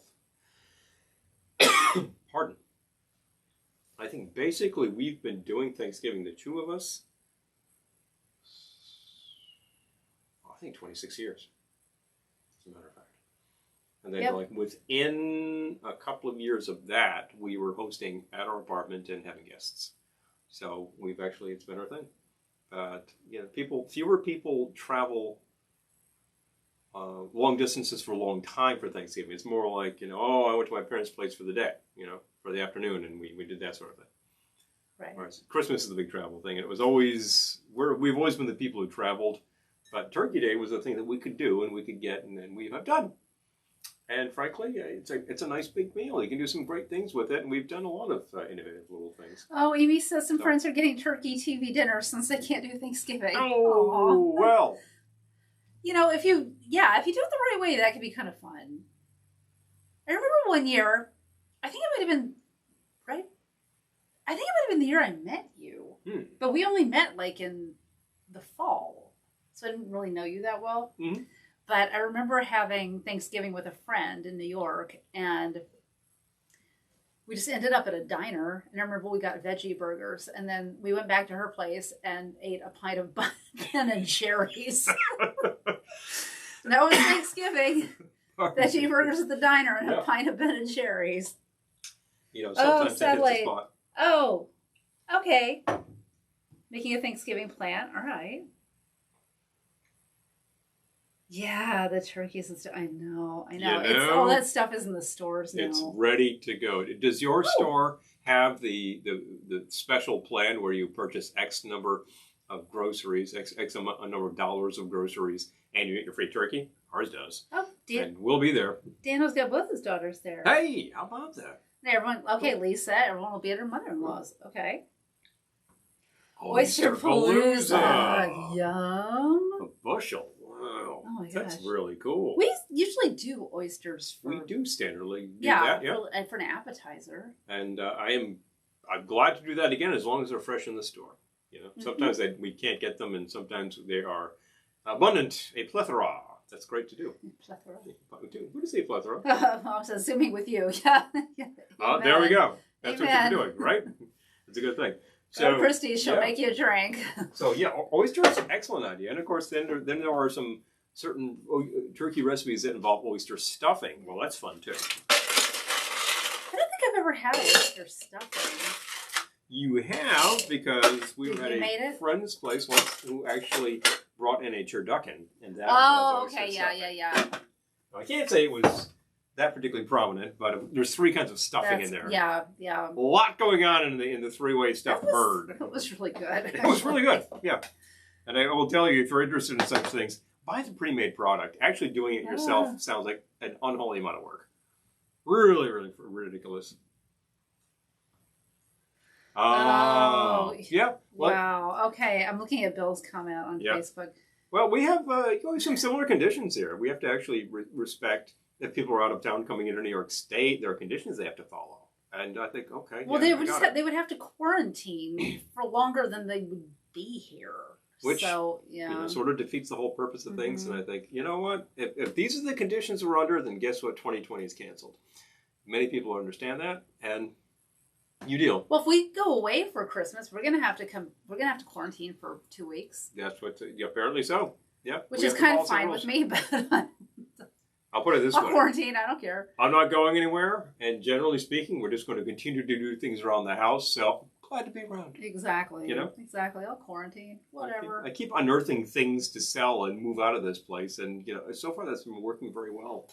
pardon. I think basically we've been doing Thanksgiving, the two of us, I think 26 years, as a matter of fact. And then within a couple of years of that, we were hosting at our apartment and having guests. So it's been our thing. But fewer people travel long distances for a long time for Thanksgiving. It's more like, I went to my parents' place for the day, for the afternoon, and we did that sort of thing. Right. Whereas Christmas is the big travel thing, and it was always we've always been the people who traveled, but Turkey Day was a thing that we could do and we could get, and then we have done. And frankly, it's a nice big meal. You can do some great things with it, and we've done a lot of innovative little things. Oh, Amy says some friends are getting turkey TV dinner since they can't do Thanksgiving. Oh, aww. Well. If you do it the right way, that could be kind of fun. I remember one year, I think it might have been, right? I think it might have been the year I met you. But we only met in the fall. So I didn't really know you that well. Mm-hmm. But I remember having Thanksgiving with a friend in New York, and we just ended up at a diner. And I remember we got veggie burgers, and then we went back to her place and ate a pint of Ben and Jerry's. And that was Thanksgiving. Veggie burgers at the diner and a pint of Ben and Jerry's. Sometimes that hits the spot. Oh, okay. Making a Thanksgiving plan. All right. Yeah, the turkeys and stuff. I know. It's all that stuff is in the stores now. It's ready to go. Does your store have the special plan where you purchase X number of groceries, X number of dollars of groceries, and you get your free turkey? Ours does. Oh, and we'll be there. Daniel's got both his daughters there. Hey, how about that? Everyone, okay, cool. Lisa, everyone will be at her mother-in-law's. Okay. Oyster Palooza. Yum. A bushel. Wow. Oh my gosh. That's really cool. We usually do oysters for... We do standardly do that, for an appetizer. And I'm glad to do that again as long as they're fresh in the store. Sometimes we can't get them, and sometimes they are abundant, a plethora. That's great to do. Plethora. Who do you say plethora? I was assuming with you. Yeah. There we go. That's what you're doing, right? It's a good thing. So Christy, she'll make you a drink. So oysters is an excellent idea, and of course, then there are some certain turkey recipes that involve oyster stuffing. Well, that's fun too. I don't think I've ever had oyster stuffing. You have, because we were at a friend's place once who actually brought in a turducken, and that was oyster stuffing. Yeah. I can't say it was that particularly prominent, but there's three kinds of stuffing in there. Yeah. A lot going on in the three-way stuffed bird. It was really good. It was really good, yeah. And I will tell you, if you're interested in such things, buy the pre-made product. Actually doing it yourself sounds like an unholy amount of work. Really, really ridiculous. Yeah. Wow. Okay, I'm looking at Bill's comment on Facebook. Well, we have some similar conditions here. We have to actually respect if people are out of town coming into New York State, there are conditions they have to follow. And I think, okay. Well, they would have to quarantine for longer than they would be here. Which sort of defeats the whole purpose of things. And I think, you know what? If these are the conditions we're under, then guess what? 2020 is canceled. Many people understand that, and you deal. Well, if we go away for Christmas, we're gonna have to quarantine for 2 weeks. That's what. Apparently so. Yeah. Which we is have to kind follow of some fine rules. with me, but I'll put it this I'll way. quarantine. I don't care. I'm not going anywhere, and generally speaking, we're just going to continue to do things around the house. So glad to be around. Exactly. You know? Exactly. I'll quarantine. Whatever. I keep unearthing things to sell and move out of this place, and so far that's been working very well.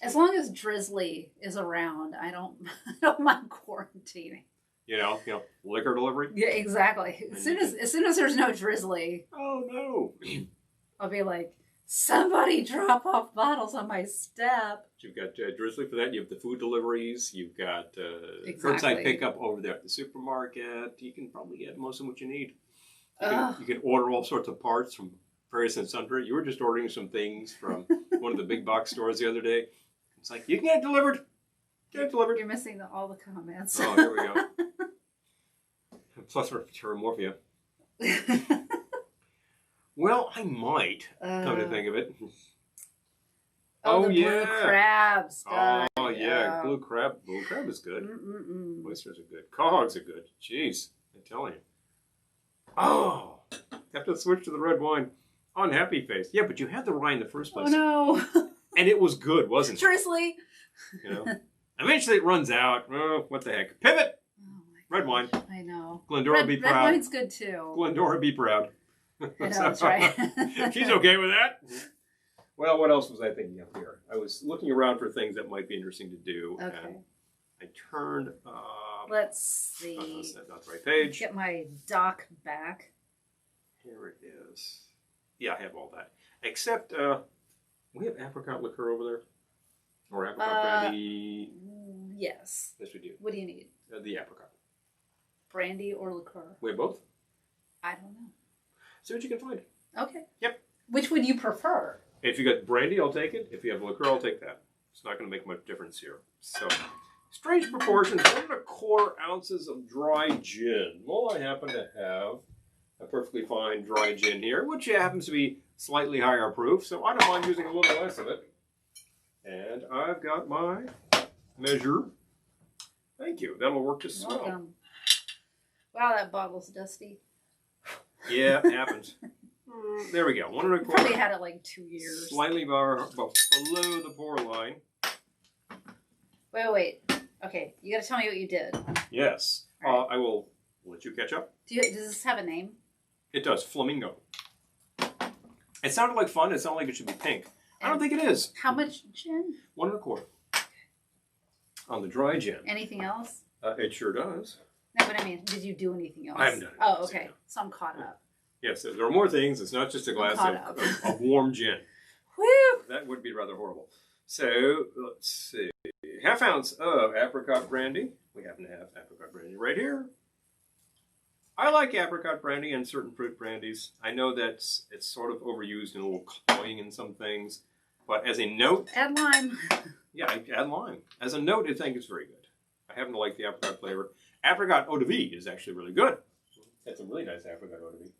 As long as Drizzly is around, I don't mind quarantining. Liquor delivery. Yeah, exactly. As soon as there's no Drizzly, Oh no! I'll be like, somebody drop off bottles on my step. You've got Drizzly for that. You have the food deliveries. You've got Exactly. curbside pickup over there at the supermarket. You can probably get most of what you need. You can order all sorts of parts from various and sundry. You were just ordering some things from one of the big box stores the other day. It's like, you can get it delivered. Get it delivered. You're missing all the comments. Oh, here we go. Plus, we're more for you. Well, I might, come to think of it. The blue crabs. Oh, yeah. Blue crab. Blue crab is good. Oysters are good. Cogs are good. Jeez, I'm telling you. Oh, have to switch to the red wine. Unhappy face. Yeah, but you had the rye in the first place. Oh, no. And it was good, wasn't it? Drizzly. Eventually it runs out. Oh, what the heck. Pivot! Oh red wine. I know. Glendora, be proud. Red wine's good, too. Glendora, be proud. I know, that's right. She's okay with that. Well, what else was I thinking up here? I was looking around for things that might be interesting to do. Okay. And I turned... Let's see. Not the right page. Get my doc back. Here it is. Yeah, I have all that. Except, we have apricot liqueur over there. Or apricot brandy. Yes. Yes, we do. What do you need? The apricot. Brandy or liqueur? We have both. I don't know. See what you can find. Okay. Yep. Which would you prefer? If you got brandy, I'll take it. If you have liqueur, I'll take that. It's not going to make much difference here. So, strange proportions. 1¼ ounces of dry gin. Well, I happen to have a perfectly fine dry gin here, which happens to be slightly higher proof, so I don't mind using a little less of it. And I've got my measure. Thank you. That'll work just well. Welcome. Wow, that bottle's dusty. Yeah, it happens. There we go. 1¼ Probably had it like 2 years. Slightly below the pour line. Wait. Okay, you got to tell me what you did. Yes. Right. I will let you catch up. Does this have a name? It does. Flamingo. It sounded like fun. It sounded like it should be pink. I don't think it is. How much gin? 1¼ on the dry gin. Anything else? It sure does. No, but I mean, did you do anything else? I haven't done it. Oh, okay. So I'm caught up. Yes, there are more things. It's not just a glass of warm gin. Woo! That would be rather horrible. So, let's see. 1/2 ounce of apricot brandy. We happen to have apricot brandy right here. I like apricot brandy and certain fruit brandies. I know that it's sort of overused and a little cloying in some things. But as a note... Add lime. Yeah, I add lime. As a note, I think it's very good. I happen to like the apricot flavor. Apricot eau de vie is actually really good. Had some really nice apricot eau de vie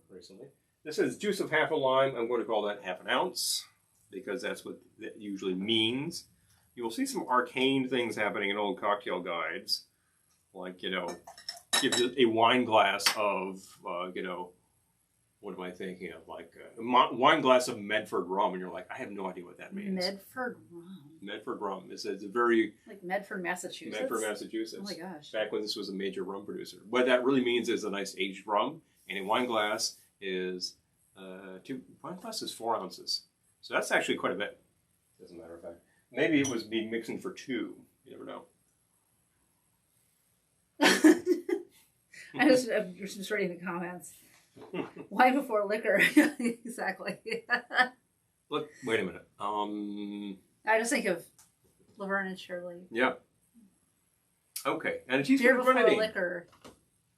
recently. This is juice of 1/2 lime. I'm going to call that 1/2 ounce because that's what that usually means. You will see some arcane things happening in old cocktail guides. Like, give you a wine glass of, what am I thinking of? Like a wine glass of Medford rum. And you're like, I have no idea what that means. Medford rum. Medford rum. It's a very... Like Medford, Massachusetts? Medford, Massachusetts. Oh my gosh. Back when this was a major rum producer. What that really means is a nice aged rum. And a wine glass is, wine glass is 4 ounces. So that's actually quite a bit, as a matter of fact. Maybe it was me mixing for 2. You never know. I'm just reading the comments. Wine before liquor. Exactly. Look, wait a minute. I just think of Laverne and Shirley. Yeah. Okay. And it's Beer for before grenadine. liquor,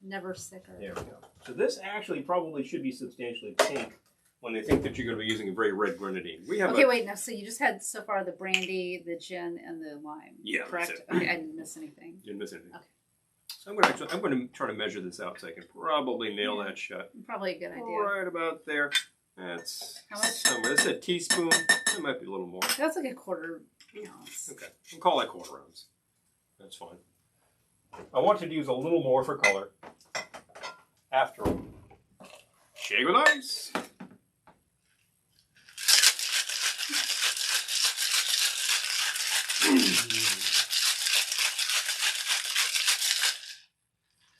never sicker. There we go. So this actually probably should be substantially pink when they think that you're going to be using a very red grenadine. We have wait, now, so you just had so far the brandy, the gin, and the lime. Yeah, correct? that's it. Okay, I didn't miss anything. Didn't miss anything. Okay. So I'm going to try to measure this out so I can probably nail that shut. Probably a good idea. Right about there. That's How much? somewhere. That's a teaspoon. It might be a little more. That's like a 1/4 ounce. Okay. We'll call that 1/4 ounce. That's fine. I wanted to use a little more for color. After all. Shake with ice.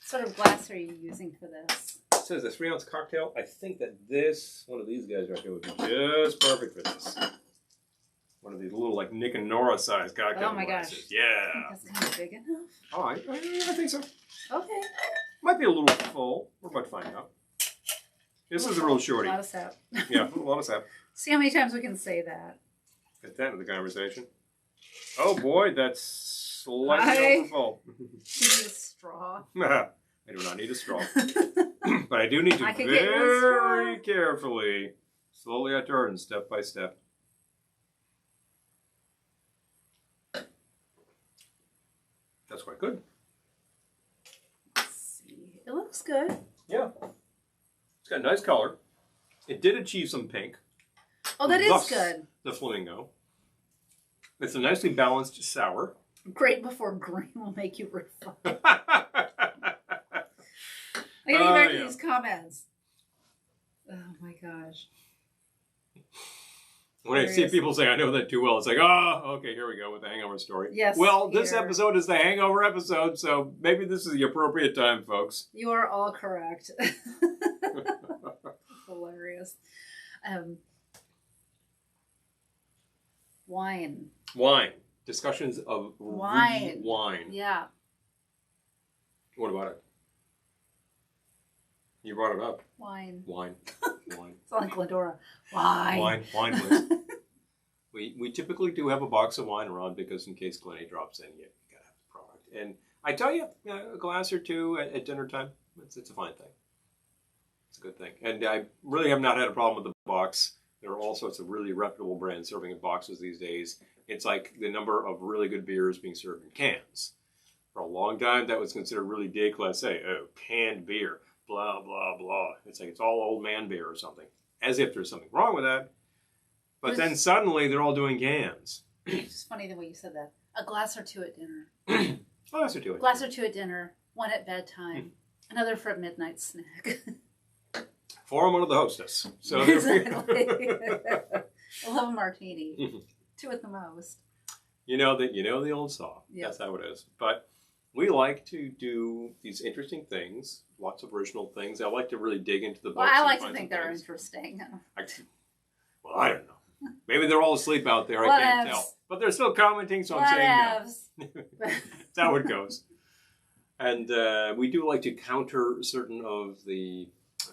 sort of glass are you using for this? It says a 3-ounce cocktail. I think that one of these guys right here would be just perfect for this. One of these little, like, Nick and Nora size cocktail Oh my glasses. gosh. Yeah. I think that's kind of big enough. Oh, I think so. Okay. Might be a little full. We're about to find out. This is a real shorty. A lot of sap. Yeah, a lot of sap. See how many times we can say that. At the end of the conversation. Oh boy, that's slightly overfull. You need a straw. I do not need a straw. But I do need to very carefully, slowly I turn, step by step. That's quite good. Let's see. It looks good. Yeah. It's got a nice color. It did achieve some pink. Oh, that is Thus, good. The flamingo. It's a nicely balanced sour. Great before green will make you refine. When I gotta get back to these comments. Oh my gosh. I see people say, I know that too well, it's like, oh, okay, here we go with the Hangover story. Yes. Well, this episode is the Hangover episode, so maybe this is the appropriate time, folks. You are all correct. Hilarious. Wine. Wine. Discussions of wine. Wine. Yeah. What about it? You brought it up. Wine. Wine. Wine. It's like Glendora. Wine. Wine, please. we typically do have a box of wine around because in case Glennie drops in, you gotta have the product. And I tell you, a glass or two at dinner time, it's a fine thing. It's a good thing. And I really have not had a problem with the box. There are all sorts of really reputable brands serving in boxes these days. It's like the number of really good beers being served in cans. For a long time, that was considered really déclassé. Oh, canned beer, blah, blah, blah. It's like it's all old man beer or something. As if there's something wrong with that. But then suddenly they're all doing cans. It's just funny the way you said that. A glass or two at dinner. A glass or two. Glass or two at dinner. One at bedtime. Another for a midnight snack. Forum under the hostess. So exactly. 11 martini. 2 at the most. You know the old saw. Yep. That's how it is. But we like to do these interesting things, lots of original things. I like to really dig into the books. Well, I like to and think find some they're things. interesting. Well, I don't know. Maybe they're all asleep out there. I can't tell. But they're still commenting, so I'm saying no. That's how it goes. And we do like to counter certain of the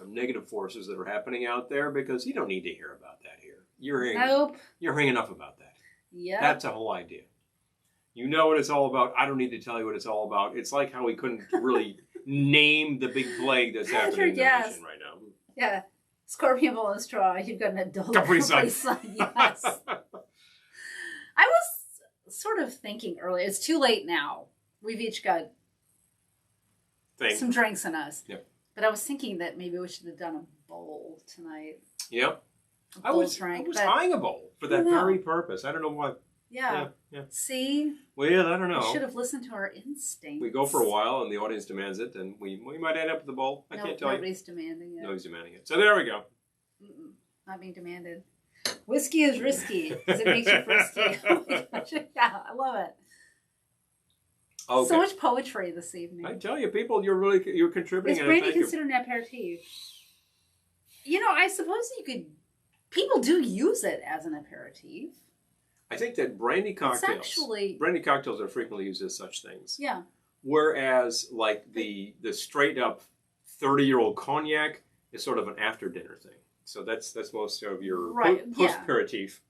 negative forces that are happening out there because you don't need to hear about that here. You're hearing enough about that. Yeah. That's the whole idea. You know what it's all about. I don't need to tell you what it's all about. It's like how we couldn't really name the big plague that's happening in the nation right now. Yeah. Scorpion bowl and straw. You've got an adult Capri Sun. Yes. I was sort of thinking earlier. It's too late now. We've each got some drinks in us. Yep. But I was thinking that maybe we should have done a bowl tonight. Yep. I was eyeing a bowl for that very purpose. I don't know why. Yeah. See? Well, yeah, I don't know. We should have listened to our instincts. We go for a while and the audience demands it, and we might end up with the bowl. I can't tell you. Nobody's demanding it. Nobody's demanding it. So there we go. Not being demanded. Whiskey is risky because it makes you frisky. Oh my gosh. Yeah, I love it. Okay. So much poetry this evening. I tell you, people, you're contributing. It's brandy considered an aperitif? You know, I suppose people do use it as an aperitif. I think that brandy cocktails are frequently used as such things. Yeah. Whereas, like the straight up 30-year-old cognac is sort of an after dinner thing. So that's most of your post aperitif.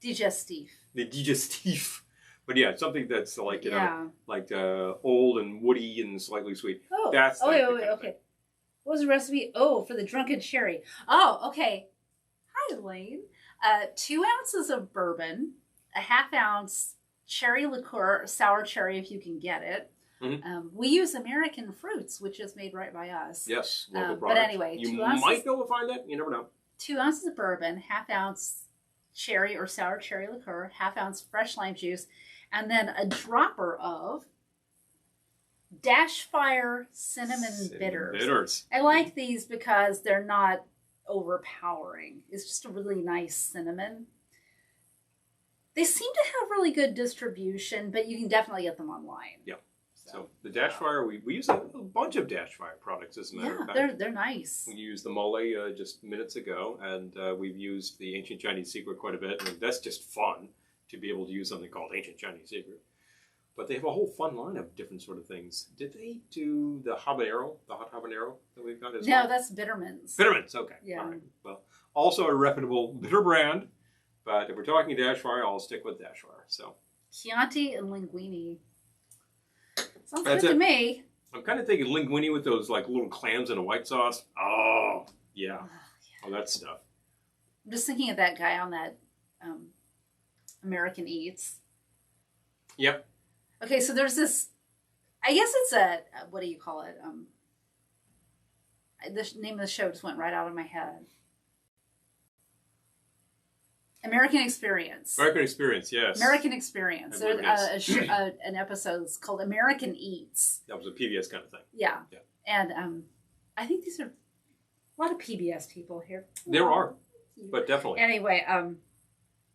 Digestif. The digestif. But yeah, something that's like old and woody and slightly sweet. Oh, that's wait, okay. What was the recipe? Oh, for the drunken cherry. Oh, okay. Hi, Elaine. 2 ounces of bourbon, a ½ ounce cherry liqueur, sour cherry if you can get it. Mm-hmm. We use American Fruits, which is made right by us. Yes, local product. But anyway, you might be able to find that. You never know. 2 ounces of bourbon, ½ ounce cherry or sour cherry liqueur, ½ ounce fresh lime juice, and then a dropper of Dash Fire cinnamon bitters. I like these because they're not overpowering. It's just a really nice cinnamon. They seem to have really good distribution, but you can definitely get them online. Yeah. So the Dash Fryer, we use a bunch of Dash Fryer products, as a matter of fact. They're nice. We used the mole just minutes ago, and we've used the Ancient Chinese Secret quite a bit. And that's just fun to be able to use something called Ancient Chinese Secret. But they have a whole fun line of different sort of things. Did they do the habanero, the hot habanero that we've got as well? No, that's Bittermans. Bittermans, okay. Yeah. All right. Well, also a reputable bitter brand. But if we're talking Dash Fryer, I'll stick with Dash Fryer. So Chianti and linguine. Sounds That's good to it. me. I'm kind of thinking linguine with those like little clams in a white sauce. Oh, yeah. All that stuff. I'm just thinking of that guy on that American Eats. Yep. Okay, so there's this. I guess it's a what do you call it? The name of the show just went right out of my head. American Experience. American Experience, yes. American Experience. I There's believe an episode called American Eats. That was a PBS kind of thing. Yeah. Yeah. And I think these are a lot of PBS people here. There are, but definitely. Anyway,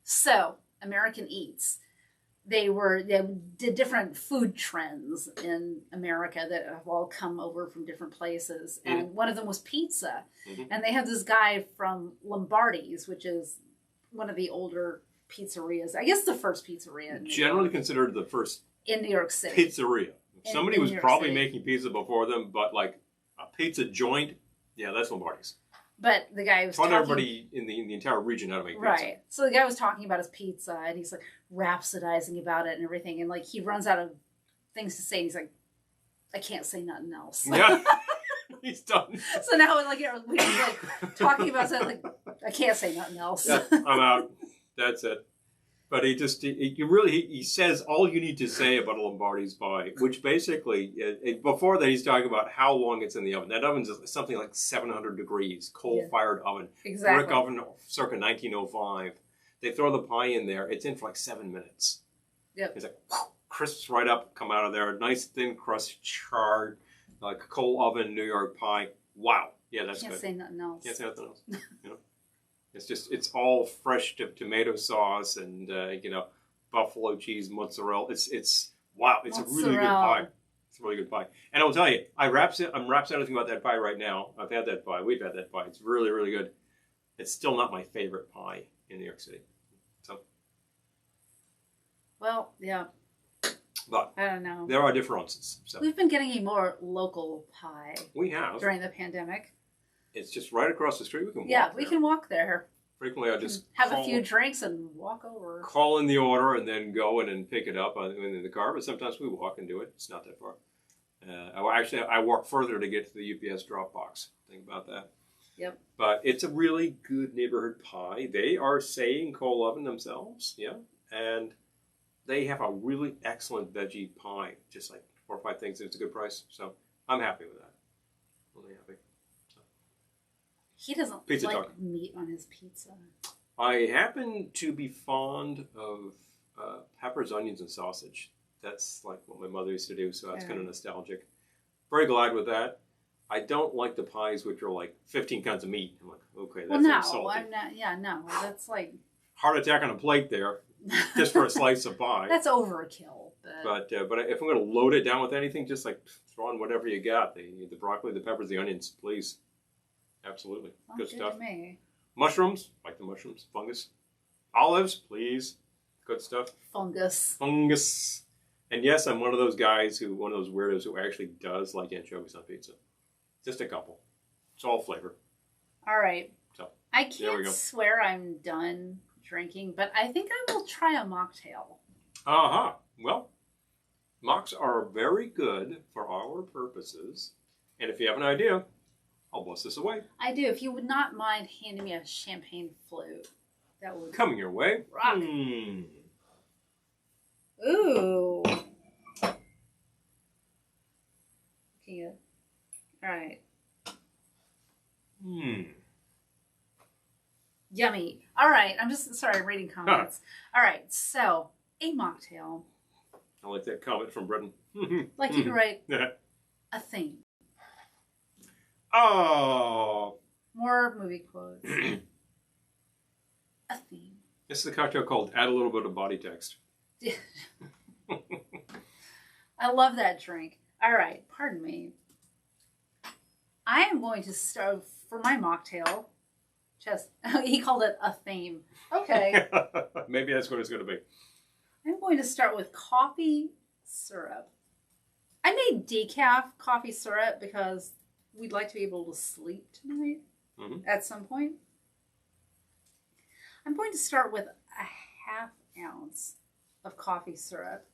so American Eats. They did different food trends in America that have all come over from different places. And one of them was pizza. Mm-hmm. And they have this guy from Lombardi's, which is one of the older pizzerias. I guess the first pizzeria. Generally considered the first in New York City. Pizzeria. Somebody was probably making pizza before them, but like a pizza joint, yeah, that's Lombardi's. But the guy was taught everybody in the entire region how to make pizza. Right. So the guy was talking about his pizza, and he's like rhapsodizing about it and everything, and like he runs out of things to say, and he's like, I can't say nothing else. Yeah. He's done. So now we're like talking about something like, I can't say nothing else. Yeah, I'm out. That's it. But he says all you need to say about a Lombardi's pie, which basically, before that he's talking about how long it's in the oven. That oven's something like 700 degrees, coal-fired oven. Exactly. Brick oven, circa 1905. They throw the pie in there. It's in for like 7 minutes. Yep. It's like, crisps right up, come out of there. Nice thin crust, charred, like a coal oven New York pie. Wow. Yeah, that's good. Can't say nothing else. Can't say nothing else. You know? It's all fresh tomato sauce and, buffalo cheese, mozzarella. Wow. It's a really good pie. It's a really good pie. And I'll tell you, I'm rhapsodizing about that pie right now. I've had that pie. We've had that pie. It's really, really good. It's still not my favorite pie in New York City. So. Well, yeah. But I don't know. There are differences. So. We've been getting a more local pie. We have. During the pandemic. It's just right across the street. We can walk there. We can walk there. Frequently, I just have a few drinks and walk over. Call in the order and then go in and pick it up in the car. But sometimes we walk and do it. It's not that far. I walk further to get to the UPS drop box. Think about that. Yep. But it's a really good neighborhood pie. They are saying coal oven themselves. Yeah. And they have a really excellent veggie pie. Just like 4 or 5 things. And it's a good price. So I'm happy with that. Really happy. He doesn't pizza like talk. Meat on his pizza. I happen to be fond of peppers, onions, and sausage. That's like what my mother used to do, so that's kind of nostalgic. Very glad with that. I don't like the pies which are like 15 kinds of meat. I'm like, okay, that's salty. I'm not. Yeah, no, that's like heart attack on a plate there, just for a slice of pie. That's overkill. But if I'm going to load it down with anything, just like throw on whatever you got. The broccoli, the peppers, the onions, please. Absolutely. Good stuff. To me. Mushrooms, like the mushrooms. Fungus. Olives, please. Good stuff. Fungus. And yes, I'm one of those weirdos who actually does like anchovies on pizza. Just a couple. It's all flavor. All right. So I can't swear I'm done drinking, but I think I will try a mocktail. Uh-huh. Well, mocks are very good for our purposes. And if you have an idea, I'll bust this away. I do. If you would not mind handing me a champagne flute, that would coming your way. Rock. Ooh. Okay. All right. Yummy. All right. I'm reading comments. All right. So, a mocktail. I like that comment from Britain. Like you can write a theme. Oh. More movie quotes. A theme. This is a cocktail called Add a Little Bit of Body Text. I love that drink. All right, pardon me. I am going to start for my mocktail. He called it a theme. Okay. Maybe that's what it's going to be. I'm going to start with coffee syrup. I made decaf coffee syrup because we'd like to be able to sleep tonight at some point. I'm going to start with a half ounce of coffee syrup.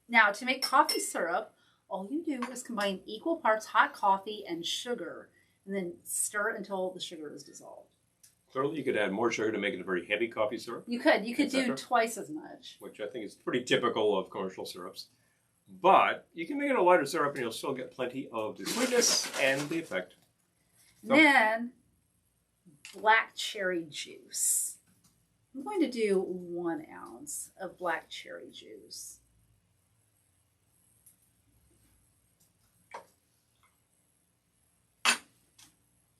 Now, to make coffee syrup, all you do is combine equal parts hot coffee and sugar, and then stir it until the sugar is dissolved. Clearly, you could add more sugar to make it a very heavy coffee syrup. You could do twice as much. Which I think is pretty typical of commercial syrups. But you can make it a lighter syrup and you'll still get plenty of the sweetness and the effect. So, Then, black cherry juice. I'm going to do 1 ounce of black cherry juice.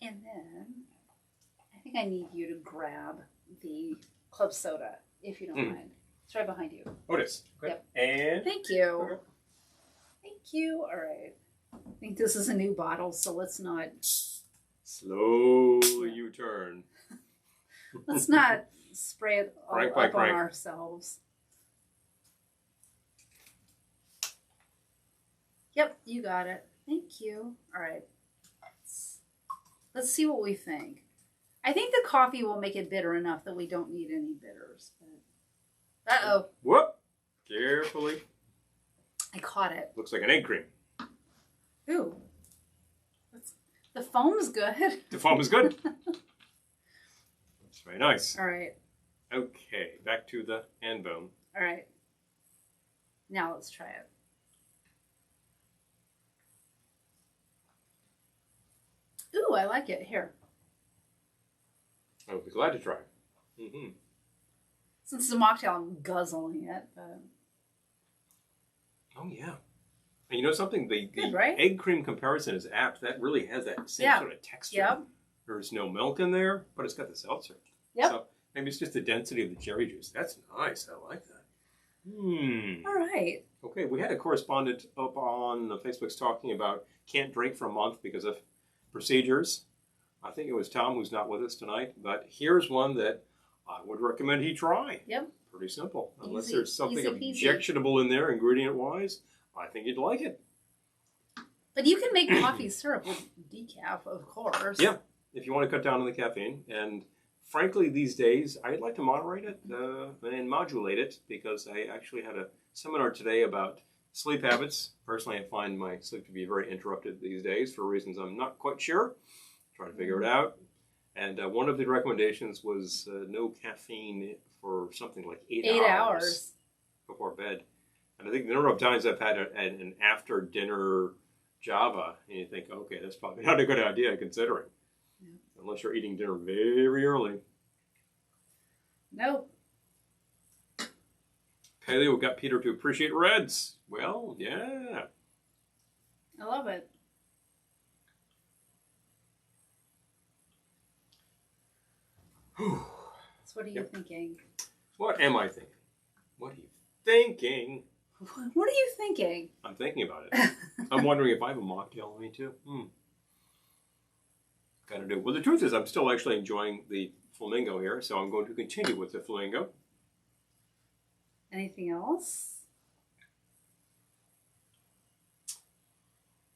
And then, I think I need you to grab the club soda, if you don't mind. It's right behind you. Oh, it is. Okay. Yep. And Thank you. Okay. Thank you. All right. I think this is a new bottle, so let's not... slowly U-turn. Let's not spray it all Crank up by on crank. ourselves. Yep, you got it. Thank you. All right. Let's see what we think. I think the coffee will make it bitter enough that we don't need any bitters. But... uh-oh. Whoop! Carefully. I caught it. Looks like an egg cream. Ooh. The foam's good. The foam is good. It's very nice. All right. Okay, back to the hand bone. All right. Now let's try it. Ooh, I like it. Here. I'll be glad to try. Mm-hmm. Since it's a mocktail, I'm guzzling it. But... oh, yeah. And you know something? The good, right? egg cream comparison is apt. That really has that same sort of texture. Yep. There's no milk in there, but it's got the seltzer. Yep. So maybe it's just the density of the cherry juice. That's nice. I like that. All right. Okay, we had a correspondent up on Facebook's talking about can't drink for a month because of procedures. I think it was Tom who's not with us tonight, but here's one that I would recommend he try. Yep. Pretty simple. Unless Easy, there's something easy peasy. objectionable in there, ingredient-wise, I think you'd like it. But you can make coffee syrup with decaf, of course. Yeah, if you want to cut down on the caffeine. And frankly, these days, I'd like to moderate it and modulate it because I actually had a seminar today about sleep habits. Personally, I find my sleep to be very interrupted these days for reasons I'm not quite sure. Trying to figure it out. And one of the recommendations was no caffeine for something like 8 hours before bed. And I think the number of times I've had an after-dinner Java, and you think, okay, that's probably not a good idea considering. Yeah. Unless you're eating dinner very early. Nope. Paleo got Peter to appreciate reds. Well, yeah. I love it. So what are you thinking? What am I thinking? What are you thinking? What are you thinking? I'm thinking about it. I'm wondering if I have a mocktail in me too. Gotta do. Well, the truth is I'm still actually enjoying the Flamingo here, so I'm going to continue with the Flamingo. Anything else?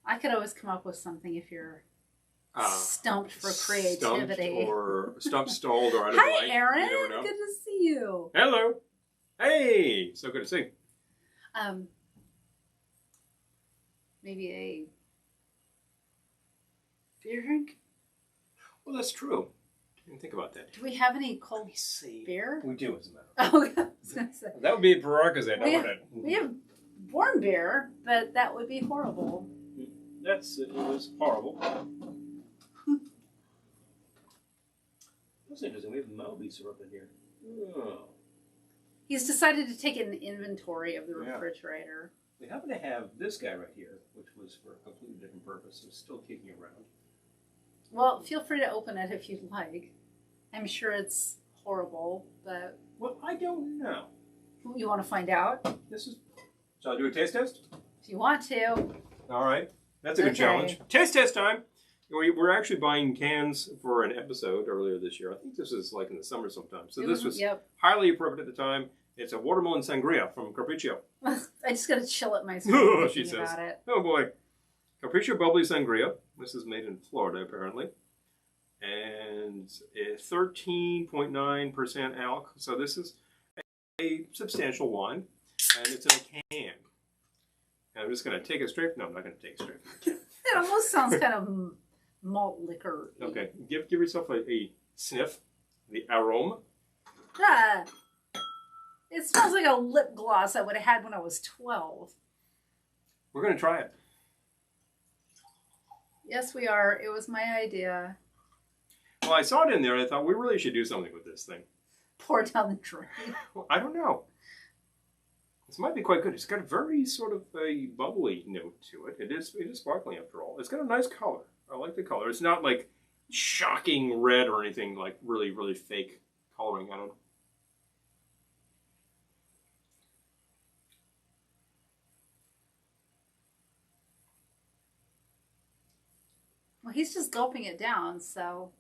I could always come up with something if you're stumped for creativity. Stumped, stalled, or out of Hi, light. Aaron. Good to see you. Hello. Hey. So good to see you. Maybe a beer drink? Well, that's true. I didn't think about that. Do we have any cold beer? We do, as a matter of fact. Oh, I was going to say. That would be a prerequisite, wouldn't it? We have warm beer, but that would be horrible. It was horrible. That's interesting. We have Malby syrup in here. Oh. He's decided to take an inventory of the refrigerator. We happen to have this guy right here, which was for a completely different purpose. It's still kicking around. Well, feel free to open it if you'd like. I'm sure it's horrible, but Well, I don't know. you want to find out? Shall I do a taste test? If you want to. All right. That's a good challenge. Taste test time. We're actually buying cans for an episode earlier this year. I think this is like in the summer sometime. So this was highly appropriate at the time. It's a watermelon sangria from Capriccio. I just got to chill it myself. She says. About it. Oh boy. Capriccio Bubbly Sangria. This is made in Florida apparently. And it's 13.9% alc. So this is a substantial wine. And it's in a can. And I'm just going to take it straight. No, I'm not going to take it straight. It almost sounds kind of malt liquor. Okay, give yourself a sniff. The aroma. Ah, it smells like a lip gloss I would have had when I was 12. We're going to try it. Yes, we are. It was my idea. Well, I saw it in there and I thought we really should do something with this thing. Pour it down the drain. Well, I don't know. This might be quite good. It's got a very sort of a bubbly note to it. It is sparkling after all. It's got a nice color. I like the color. It's not like shocking red or anything like really, really fake coloring. I don't know. Well, he's just gulping it down, so.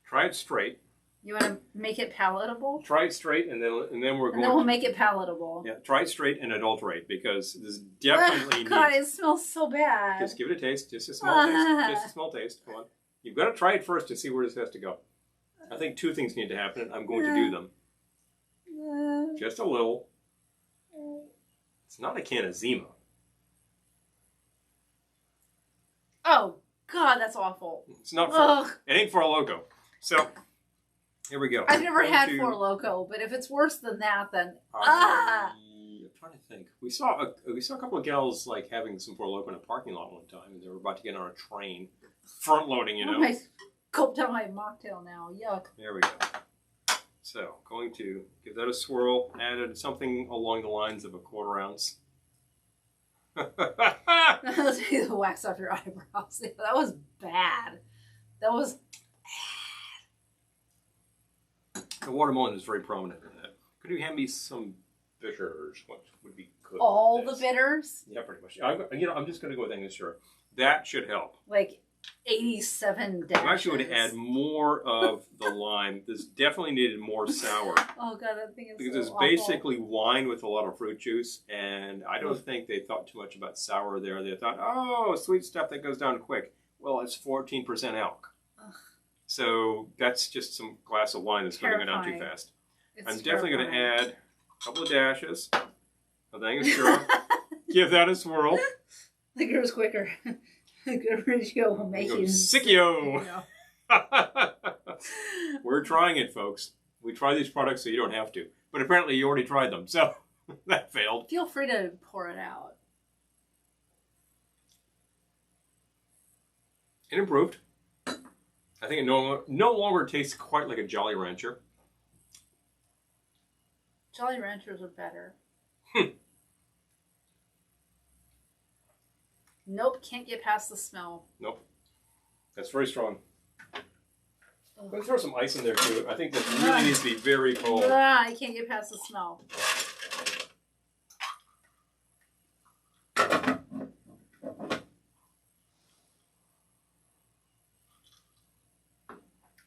Try it straight. You want to make it palatable? Try it straight, and then we're going. And then we'll make it palatable. Yeah, try it straight and adulterate because this definitely needs. God, it smells so bad. Just give it a taste, just a small taste, just a small taste. Come on, you've got to try it first to see where this has to go. I think two things need to happen, and I'm going to do them. Just a little. It's not a can of Zima. Oh God, that's awful. It's not. It ain't for a loco. So. Here we go. I've never had Four Loko, but if it's worse than that, then I'm trying to think. We saw a couple of gals like having some Four Loko in a parking lot one time, and they were about to get on a train, front loading, you know. I gulped down my mocktail now. Yuck. There we go. So going to give that a swirl. Added something along the lines of a 1/4 ounce. Let's take the wax off your eyebrows. That was bad. That was. The watermelon is very prominent in that. Could you hand me some bitters? What would be good? All the bitters? Yeah, pretty much. I'm just going to go with Angostura. That should help. Like 87 dashes. I'm actually going to add more of the lime. This definitely needed more sour. Oh God, that thing is because so it's awful. basically wine with a lot of fruit juice, and I don't think they thought too much about sour there. They thought, oh, sweet stuff that goes down quick. Well, it's 14% alc. So that's just some glass of wine that's going to go down too fast. I'm definitely going to add a couple of dashes of Angostura. Give that a swirl. The girl's quicker. Capriccio will make you Sicchio. We're trying it, folks. We try these products so you don't have to. But apparently you already tried them, so that failed. Feel free to pour it out. It improved. I think it no longer tastes quite like a Jolly Rancher. Jolly Ranchers are better. Nope, can't get past the smell. Nope. That's very strong. Let's throw some ice in there too. I think that really needs to be very cold. I can't get past the smell.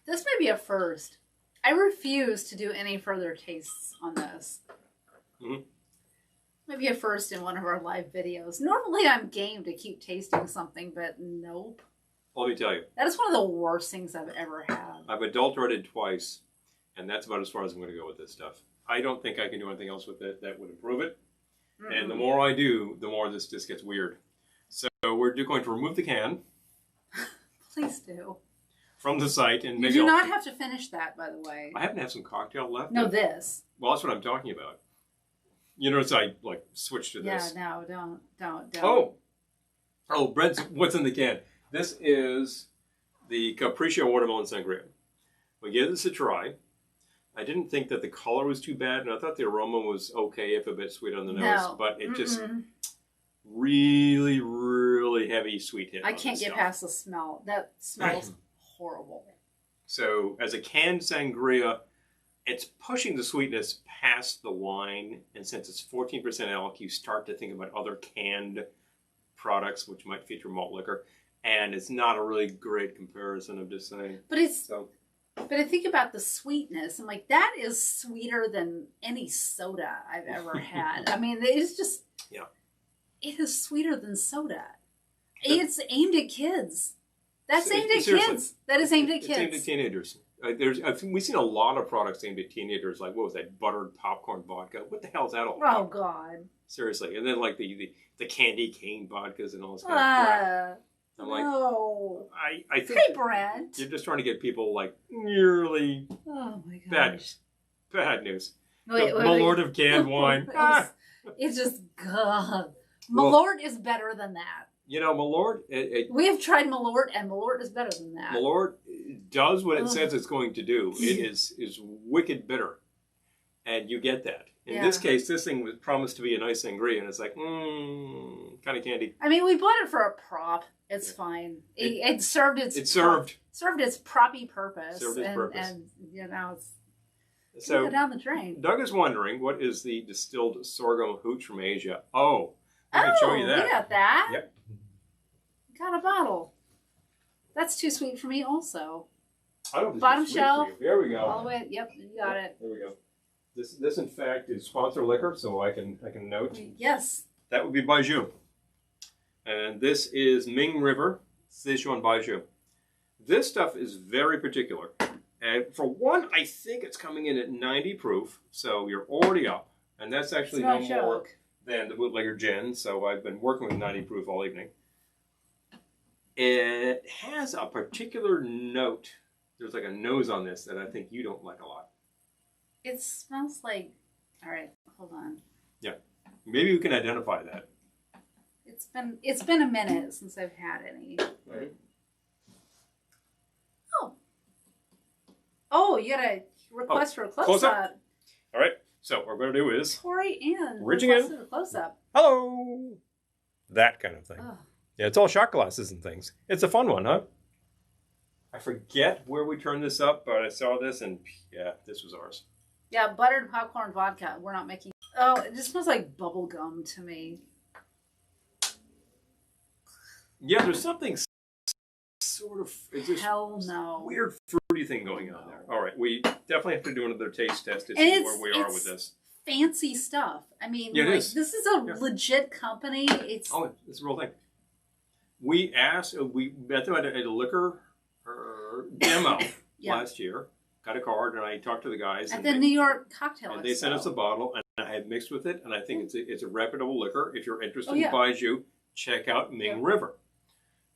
This may be a first. I refuse to do any further tastes on this. Mm-hmm. Maybe a first in one of our live videos. Normally I'm game to keep tasting something, but nope. Well, let me tell you. That is one of the worst things I've ever had. I've adulterated twice, and that's about as far as I'm going to go with this stuff. I don't think I can do anything else with it that would improve it. Mm-mm. And the more I do, the more this just gets weird. So we're going to remove the can. Please do. From the site. And you do not have to finish that, by the way. I happen to have some cocktail left. No, this. Well, that's what I'm talking about. You notice I like switched to this. Yeah, no, don't. Oh, Brent, what's in the can? This is the Capriccio Watermelon Sangria. We gave this a try. I didn't think that the color was too bad, and I thought the aroma was okay, if a bit sweet on the nose, but it just really, really heavy sweet hit. I can't get past the smell. That smells horrible. So as a canned sangria, it's pushing the sweetness past the wine. And since it's 14% alcohol, you start to think about other canned products which might feature malt liquor. And it's not a really great comparison, I'm just saying. But I think about the sweetness. I'm like, that is sweeter than any soda I've ever had. I mean, it's just, it is sweeter than soda. It's aimed at kids. That's aimed at kids. That is aimed at kids. It's aimed at teenagers. We've seen a lot of products aimed at teenagers, like what was that, buttered popcorn vodka? What the hell is that all about? Oh God! Seriously, and then like the candy cane vodkas and all this kind of crap. I'm like, no. I think Brent, you're just trying to get people like nearly oh my gosh, bad news. Wait, Malort of canned wine. It's just God. Malort is better than that. You know, Malort. We have tried Malort, and Malort is better than that. Malort does what it says it's going to do. It is wicked bitter, and you get that. In this case, this thing was promised to be a nice sangria, and it's like, kind of candy. I mean, we bought it for a prop. It's fine. It served its proppy purpose. And you know, it's go down the drain. Doug is wondering, what is the distilled sorghum hooch from Asia? Oh, I can show you that. We got that. Yep. Got a bottle. That's too sweet for me also. I don't know if Bottom it's shelf. sweet for you. There we go. All the way. Yep, you got it. There we go. This in fact is sponsor liquor, so I can note. Yes. That would be Baijiu. And this is Ming River Sichuan Baijiu. This stuff is very particular. And for one, I think it's coming in at 90 proof, so you're already up. And that's actually no more than the bootlegger gin, so I've been working with 90 proof all evening. It has a particular note. There's like a nose on this that I think you don't like a lot. It smells like, all right, hold on. Yeah, maybe you can identify that. It's been a minute since I've had any. Right. Oh, you got a request for a close-up. All right, so what we're going to do is Tori Ann reaching in. requested a close-up. Hello! That kind of thing. Oh. Yeah, it's all shot glasses and things. It's a fun one, huh? I forget where we turned this up, but I saw this and yeah, this was ours. Yeah, buttered popcorn vodka. We're not making... Oh, it just smells like bubble gum to me. Yeah, there's something sort of... It's this Hell no. weird fruity thing going on there. All right, we definitely have to do another taste test to see where we are with this. Fancy stuff. I mean, yeah, this is a legit company. It's a real thing. We met them at a liquor demo last year. Got a card, and I talked to the guys at the New York Cocktail and they sent us a bottle, and I had mixed with it, and I think it's a reputable liquor. If you're interested in Baijiu, check out Ming River.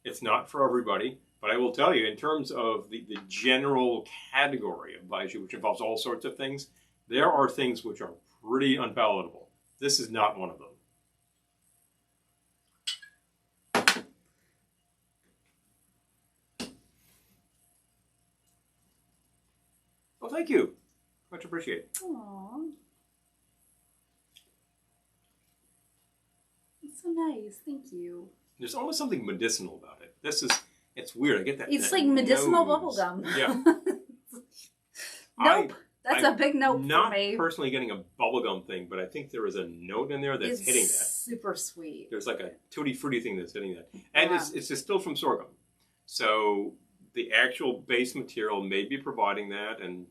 It's not for everybody, but I will tell you, in terms of the general category of Baijiu, which involves all sorts of things, there are things which are pretty unpalatable. This is not one of them. Well, thank you. Much appreciated. Aww. It's so nice. Thank you. There's almost something medicinal about it. It's weird. I get that. It's like medicinal bubblegum. Yeah. Nope. That's a big nope for me. Not personally getting a bubblegum thing, but I think there is a note in there that's hitting that. Super sweet. There's like a tutti frutti thing that's hitting that. And it's distilled from sorghum. So the actual base material may be providing that. And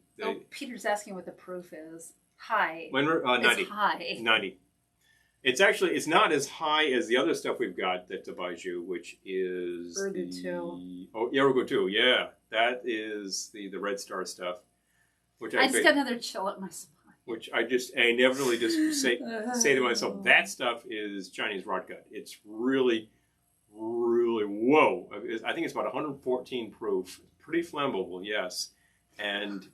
Peter's asking what the proof is. High. 90. It's high. 90. It's not as high as the other stuff we've got that's a Baijiu, which is Ergo 2. Oh, Ergo 2, yeah. That is the Red Star stuff. Which I just got another chill at my spine. Which I inevitably just say to myself, that stuff is Chinese rot gut. It's really, really, whoa. I think it's about 114 proof. Pretty flammable, yes. And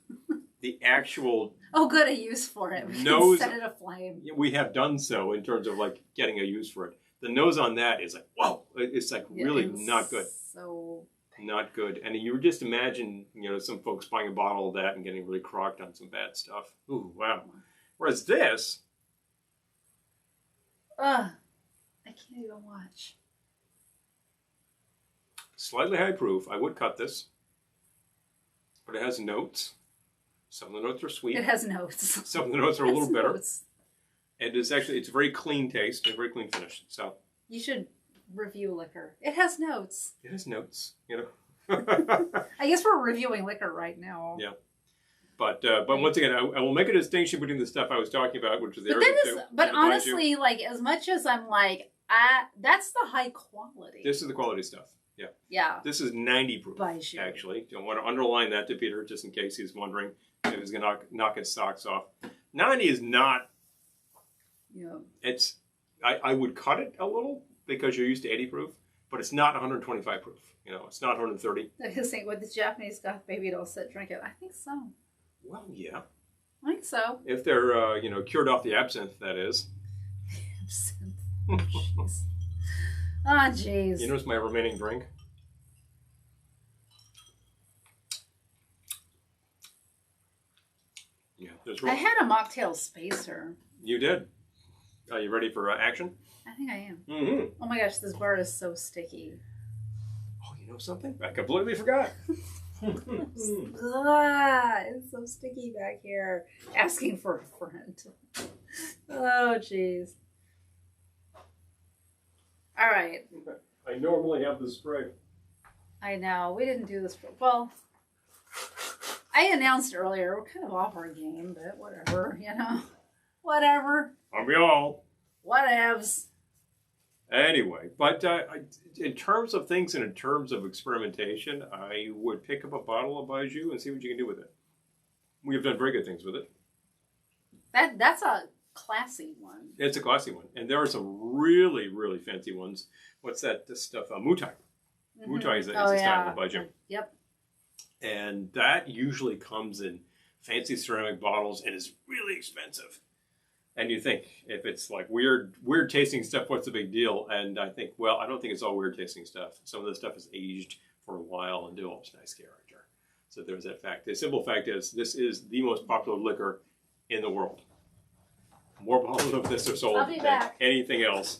the actual... Oh, good, a use for it. We nose, can set it aflame. We have done so in terms of like getting a use for it. The nose on that is like, whoa. It's like really not good. So... Not good. And you just imagine, some folks buying a bottle of that and getting really crocked on some bad stuff. Ooh, wow. Whereas this... I can't even watch. Slightly high proof. I would cut this. but it has notes. Some of the notes are sweet. It has notes. Some of the notes are a little bitter. Notes. And it's a very clean taste, a very clean finish. So you should review liquor. It has notes. it has notes, I guess we're reviewing liquor right now. Yeah. But once again, I will make a distinction between the stuff I was talking about, which is the But honestly, like, as much as I'm like, that's the high quality. This is the quality stuff. Yeah. Yeah. This is 90 proof, Baijiu. actually. Don't want to underline that to Peter, just in case he's wondering if he's going to knock his socks off. 90 is not... Yeah. It's... I would cut it a little because you're used to 80 proof, but it's not 125 proof. It's not 130. I was saying, would the Japanese goth baby doll sit drink it? I think so. Well, yeah. I think so. If they're, cured off the absinthe, that is. Absinthe. Oh, jeez. Oh, jeez. You notice my remaining drink? Yeah, there's I had a mocktail spacer. You did. Are you ready for action? I think I am. Mm-hmm. Oh my gosh, this bar is so sticky. Oh, you know something? I completely forgot. It's so sticky back here. Asking for a friend. Oh, jeez. All right. I normally have the spray. I know. We didn't do this. Well, I announced earlier we're kind of off our game, but whatever, Whatever. Aren't we all? Whatevs. Anyway, but in terms of things and in terms of experimentation, I would pick up a bottle of Baijiu and see what you can do with it. We have done very good things with it. That's a classy one. It's a classy one. And there are some really, really fancy ones. What's that stuff? Mutai. Mm-hmm. Mutai is a style of Baijiu. Yep. And that usually comes in fancy ceramic bottles and is really expensive. And you think, if it's like weird tasting stuff, what's the big deal? And I think, well, I don't think it's all weird tasting stuff. Some of the stuff is aged for a while and develops nice character. So there's that fact. The simple fact is, this is the most popular liquor in the world. More bottles of this are sold than anything else.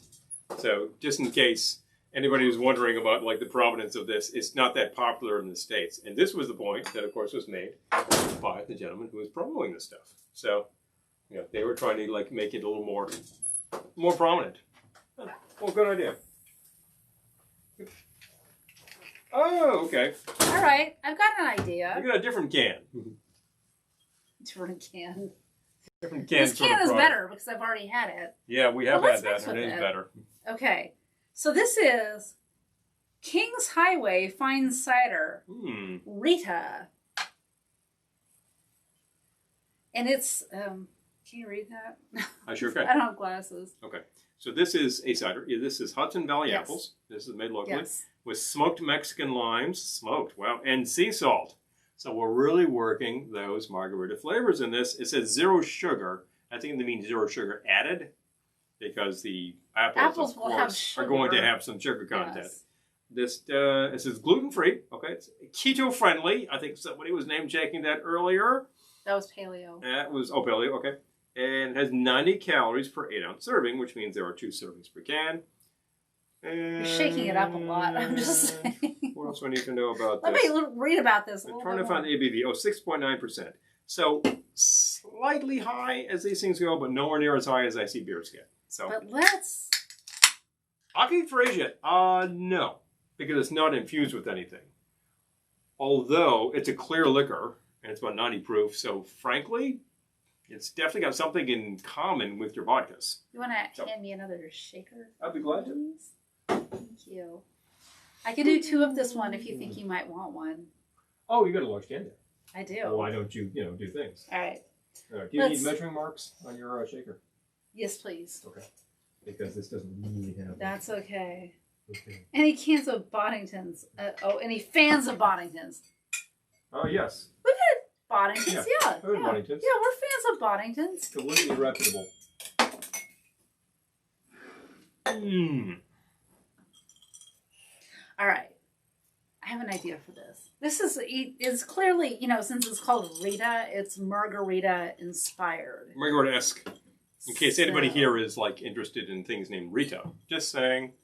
So just in case anybody who's wondering about like the provenance of this, it's not that popular in the States. And this was the point that, of course, was made by the gentleman who was promoting this stuff. So they were trying to like make it a little more prominent. Well, good idea. Oh, okay. All right, I've got an idea. You got a different can. Different can. Different can. This can is better because I've already had it. Yeah, we have had that, and it is better. Okay, so this is King's Highway Fine Cider, Rita, and it's. Can you read that? I sure can. I don't have glasses. Okay. So this is a cider. This is Hudson Valley apples. This is made locally with smoked Mexican limes, wow, and sea salt. So we're really working those margarita flavors in this. It says 0 sugar. I think it means 0 sugar added because the apples of course, are going to have some sugar content. Yes. This it says gluten-free. Okay, it's keto-friendly. I think somebody was name-checking that earlier. That was paleo. That was paleo. Okay. And it has 90 calories per 8-ounce serving, which means there are 2 servings per can. And you're shaking it up a lot. I'm just saying. What else do I need to know about this? Let me read about this. I'm trying to find the ABV. Oh, 6.9%. So slightly high as these things go, but nowhere near as high as I see beers get. So, but let's. Aki Frazier. No, because it's not infused with anything. Although it's a clear liquor and it's about 90 proof, so frankly. It's definitely got something in common with your vodkas. You want to hand me another shaker? I'd be glad to. Thank you. I can do 2 of this one if you think you might want one. Oh, you got a large can there. I do. Well, why don't you, do things? All right. Do you need measuring marks on your shaker? Yes, please. Okay. Because this doesn't really have. That's okay. Any cans of Boddingtons? Any fans of Boddingtons? Oh, yes. We've had Boddingtons, yeah. Boddingtons. Yeah, we're fans of Boddingtons. Completely reputable. All right. I have an idea for this. This is clearly, since it's called Rita, it's margarita inspired. Margarita-esque. In case anybody here is like interested in things named Rita. Just saying.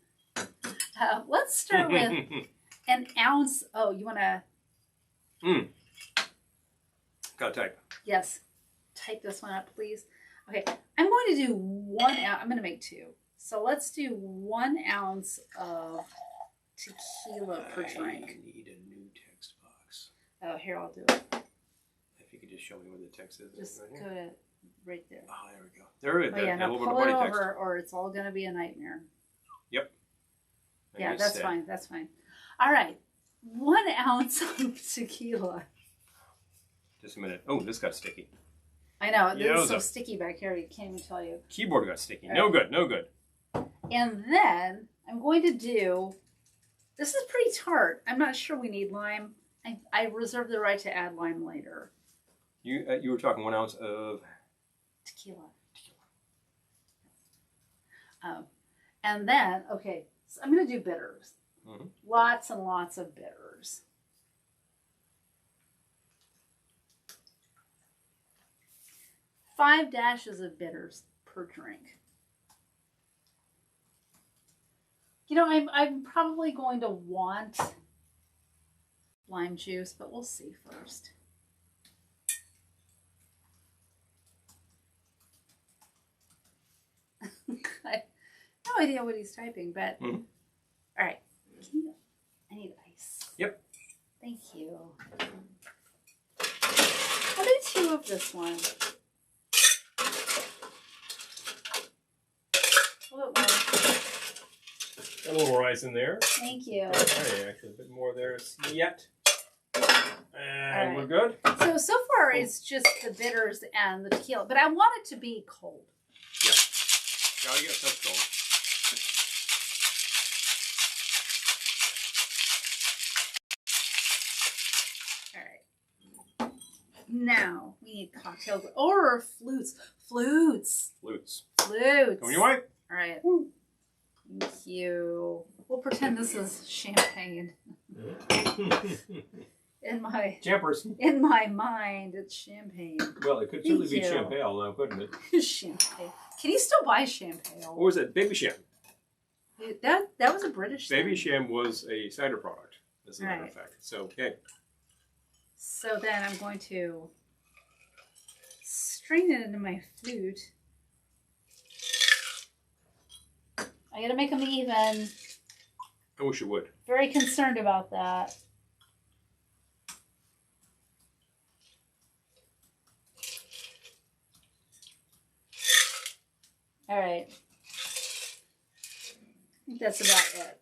Let's start with an ounce. Oh, you want to... Gotta type. Yes. Type this one up, please. Okay. I'm going to do 1 ounce. I'm going to make 2. So let's do 1 ounce of tequila per drink. I need a new text box. Oh, here, I'll do it. If you could just show me where the text is. Just right go to right there. Oh, there we go. There it is. Oh, yeah, And now a little bit pull of it body over text. or it's all going to be a nightmare. Yep. Yeah, Like I that's said. fine. That's fine. All right. 1 ounce of tequila. Just a minute. Oh, this got sticky. I know. This is so Yowza. sticky back here. You can't even tell you. Keyboard got sticky. All No right. good. No good. And then I'm going to do, this is pretty tart. I'm not sure we need lime. I reserve the right to add lime later. You were talking 1 ounce of Tequila. And then, okay, so I'm going to do bitters. Mhm. Lots and lots of bitters. Five dashes of bitters per drink. You know, I'm probably going to want lime juice, but we'll see first. I have no idea what he's typing, but Mhm. all right. I need ice. Yep. Thank you. I'll do 2 of this one. A little more. a little rice in there. Thank you. Hey, actually, a bit more there yet. And All we're right. good. So far it's just the bitters and the tequila, but I want it to be cold. Yeah. Gotta get stuff cold. All right. Now we need cocktail or flutes. Flutes. Flutes. Flutes. Going your way? All right. Thank you. We'll pretend this is champagne. In my mind, it's champagne. Well, it could certainly be Thank you. champagne now, couldn't it? Champagne. Can you still buy champagne? What was it? Baby Sham. That was a British Baby thing. Sham was a cider product, as a matter Right. of fact. So, okay. So then I'm going to strain it into my flute. I gotta make them even. I wish you would. Very concerned about that. All right. I think that's about it.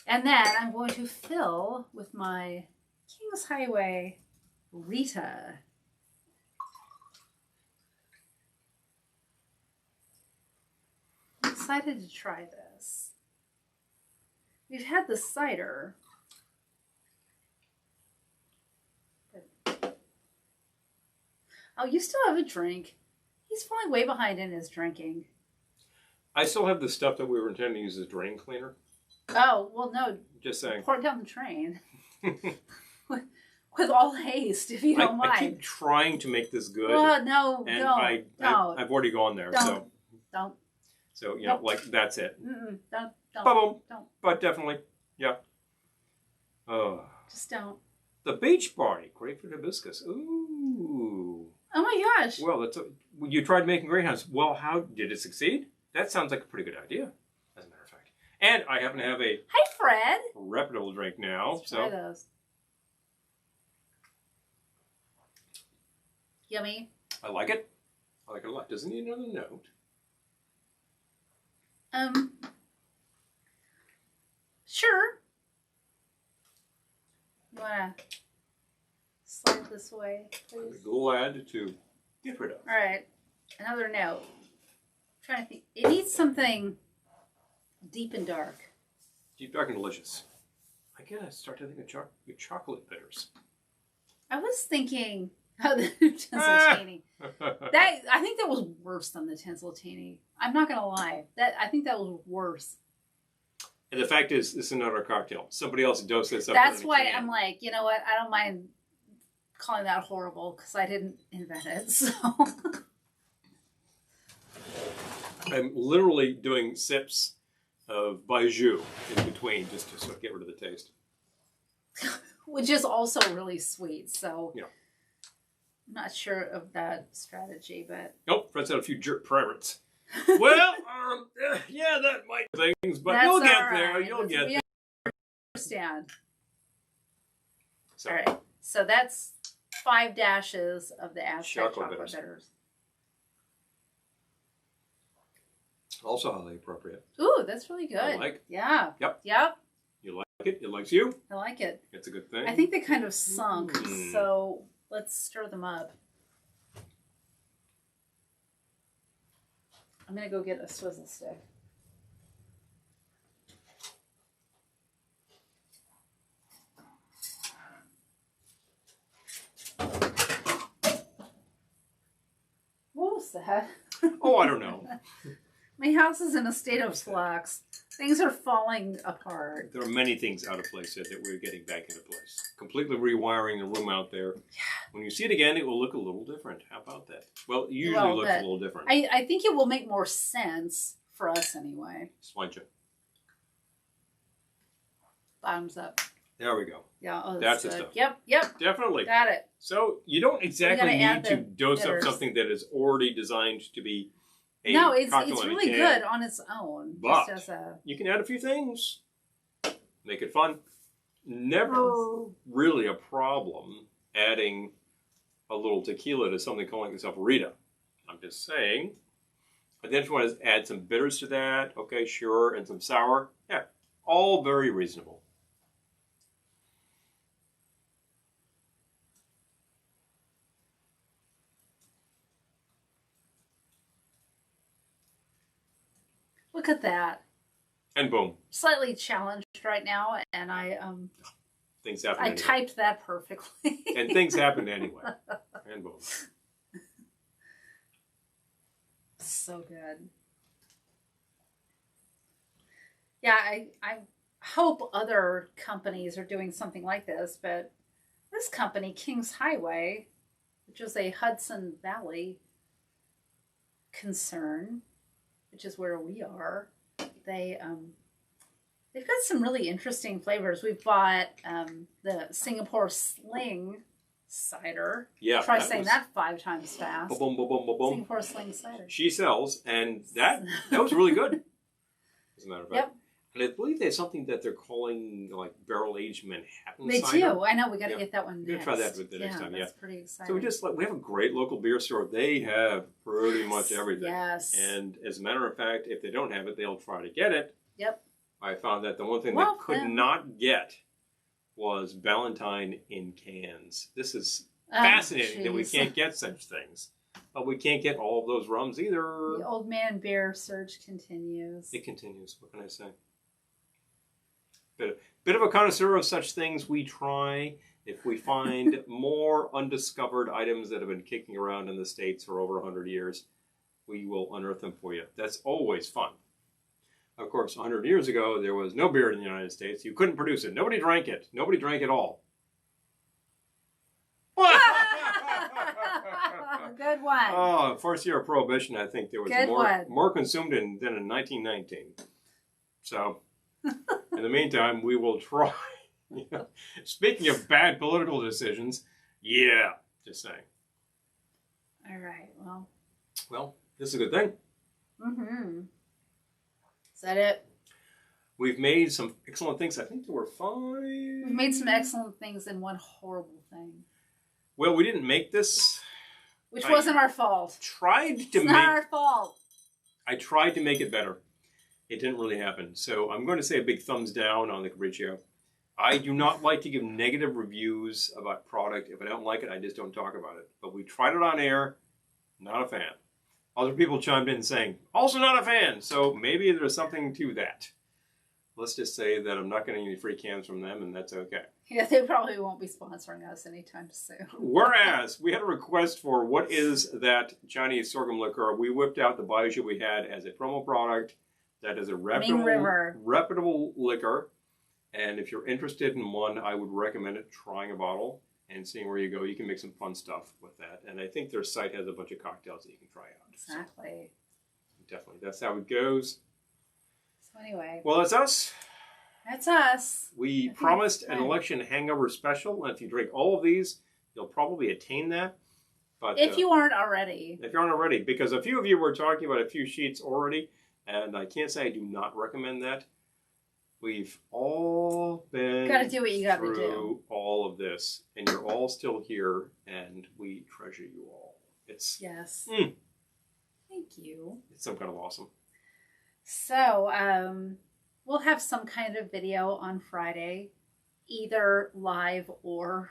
And then I'm going to fill with my King's Highway Rita. I'm excited to try this. We've had the cider. Oh, you still have a drink. He's falling way behind in his drinking. I still have the stuff that we were intending to use as drain cleaner. Oh, well, no. Just saying. Pour it down the drain. With all haste, if you don't mind. I keep trying to make this good. No, and don't. I've already gone there. Don't. So you know, Nope. like, that's it. Don't. Ba-boom. Don't. But definitely, yeah. Just don't. The beach party, grapefruit hibiscus. Ooh. Oh my gosh. Well, you tried making greyhounds. Well, how did it succeed? That sounds like a pretty good idea, as a matter of fact. And I happen to have a Hi, Fred. reputable drink now. Let's try those. Yummy. I like it. I like it a lot. Does it need another note? Sure. You wanna slide this away, I'd be please? glad to get rid of. All right. Another note. I'm trying to think. It needs something deep and dark. Deep, dark, and delicious. I gotta start to think of chocolate bitters. I was thinking, oh, the Tinseltini. I think that was worse than the Tinseltini. I'm not gonna lie. I think that was worse. And the fact is, this is not our cocktail. Somebody else dosed this up. That's in a why can. I'm like, you know what? I don't mind calling that horrible because I didn't invent it. So I'm literally doing sips of Bijou in between just to sort of get rid of the taste. which is also really sweet. So Yeah. I'm not sure of that strategy, but Nope, Fred's had a few jerk pirates. Well, yeah, that might be things, but that's you'll get all there. right. You'll get We there. understand. So, All right, so that's 5 dashes of the Aztec Chocolate chocolate bitters. bitters. also highly appropriate. Ooh, that's really good. I like. Yeah. Yep. Yep. You like it. It likes you. I like it. It's a good thing. I think they kind of sunk, Mm. so let's stir them up. I'm gonna go get a swizzle stick. What was that? Oh, I don't know. My house is in a state of flux. Things are falling apart. There are many things out of place that we're getting back into place. Completely rewiring the room out there. Yeah. When you see it again, it will look a little different. How about that? Well, it usually Well, looks a little different. I think it will make more sense for us anyway. Sponge. Bottoms up. There we go. Yeah, oh, That's that's the good. stuff. Yep, Definitely. got it. So you don't exactly gotta add need to the dose up bitters. something that is already designed to be a No, it's cocktail in a really can. good on its own. But just as a you can add a few things. Make it fun. Never really a problem adding a little tequila to something calling itself Rita. I'm just saying. And then if you want to add some bitters to that, okay, sure, and some sour. Yeah, all very reasonable. look at that. And boom, Slightly challenged right now, and things happen I anyway. typed that perfectly. And things happened anyway. And boom. So good. Yeah, I hope other companies are doing something like this, but this company, Kings Highway, which is a Hudson Valley concern, which is where we are, they've got some really interesting flavors. We've bought the Singapore Sling cider. Yeah. Try saying that 5 times fast. Boom, boom, boom, boom, boom. Singapore Sling cider. She sells, and that was really good. As a matter of fact. Yep. And I believe there's something that they're calling like barrel aged Manhattan They cider. do. I know. We got to Yeah. get that one We're next. gonna try that the next time, That's pretty exciting. So we have a great local beer store. They have pretty much everything. Yes. And as a matter of fact, if they don't have it, they'll try to get it. Yep. I found that the one thing Well, they could yeah. not get was Valentine in cans. This is Oh, fascinating that we jeez. can't get such things. But we can't get all of those rums either. The old man beer surge continues. It continues. What can I say? Bit of a connoisseur of such things. We try. If we find more undiscovered items that have been kicking around in the States for over 100 years, we will unearth them for you. That's always fun. Of course, 100 years ago, there was no beer in the United States. You couldn't produce it. Nobody drank it. Nobody drank it all. Good one. Oh, first year of Prohibition, I think there was Good one. more consumed than in 1919. So, in the meantime, we will try. Speaking of bad political decisions, yeah, just saying. All right. Well, this is a good thing. Mm-hmm. Is that it? We've made some excellent things. I think there were 5. We've made some excellent things and one horrible thing, Well, we didn't make this. which wasn't our fault. Tried to It's not our fault. I tried to make it better. It didn't really happen. So I'm going to say a big thumbs down on the Capriccio. I do not like to give negative reviews about product. If I don't like it, I just don't talk about it. But we tried it on air. Not a fan. Other people chimed in saying, also not a fan. So maybe there's something to that. Let's just say that I'm not getting any free cans from them, and that's okay. Yeah, they probably won't be sponsoring us anytime soon. Whereas, we had a request for what is that Chinese sorghum liquor. We whipped out the Baijiu we had as a promo product. That is a reputable liquor. And if you're interested in one, I would recommend it, trying a bottle and seeing where you go. You can make some fun stuff with that. And I think their site has a bunch of cocktails that you can try out. Exactly. So, definitely. That's how it goes. So anyway. Well, that's us. That's us. We promised an election hangover special. And if you drink all of these, you'll probably attain that. But if you aren't already. If you aren't already, because a few of you were talking about a few sheets already, and I can't say I do not recommend that. We've all been Gotta do what you gotta through do. all of this, and you're all still here, and we treasure you all. It's Yes. Thank you. It's some kind of awesome. So, we'll have some kind of video on Friday, either live or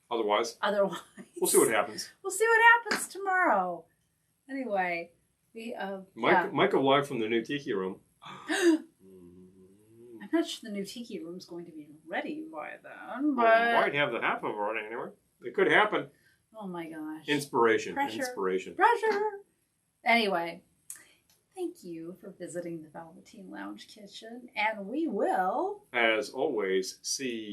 Otherwise, otherwise. we'll see what happens. We'll see what happens tomorrow. Anyway, we Michael live from the new Tiki room. I'm not sure the new Tiki room's going to be ready by then, but Well, we might have the half of it running anyway. It could happen. oh my gosh. Inspiration. Pressure. Inspiration. Pressure. Anyway, thank you for visiting the Velveteen Lounge Kitchen, and we will, As always, see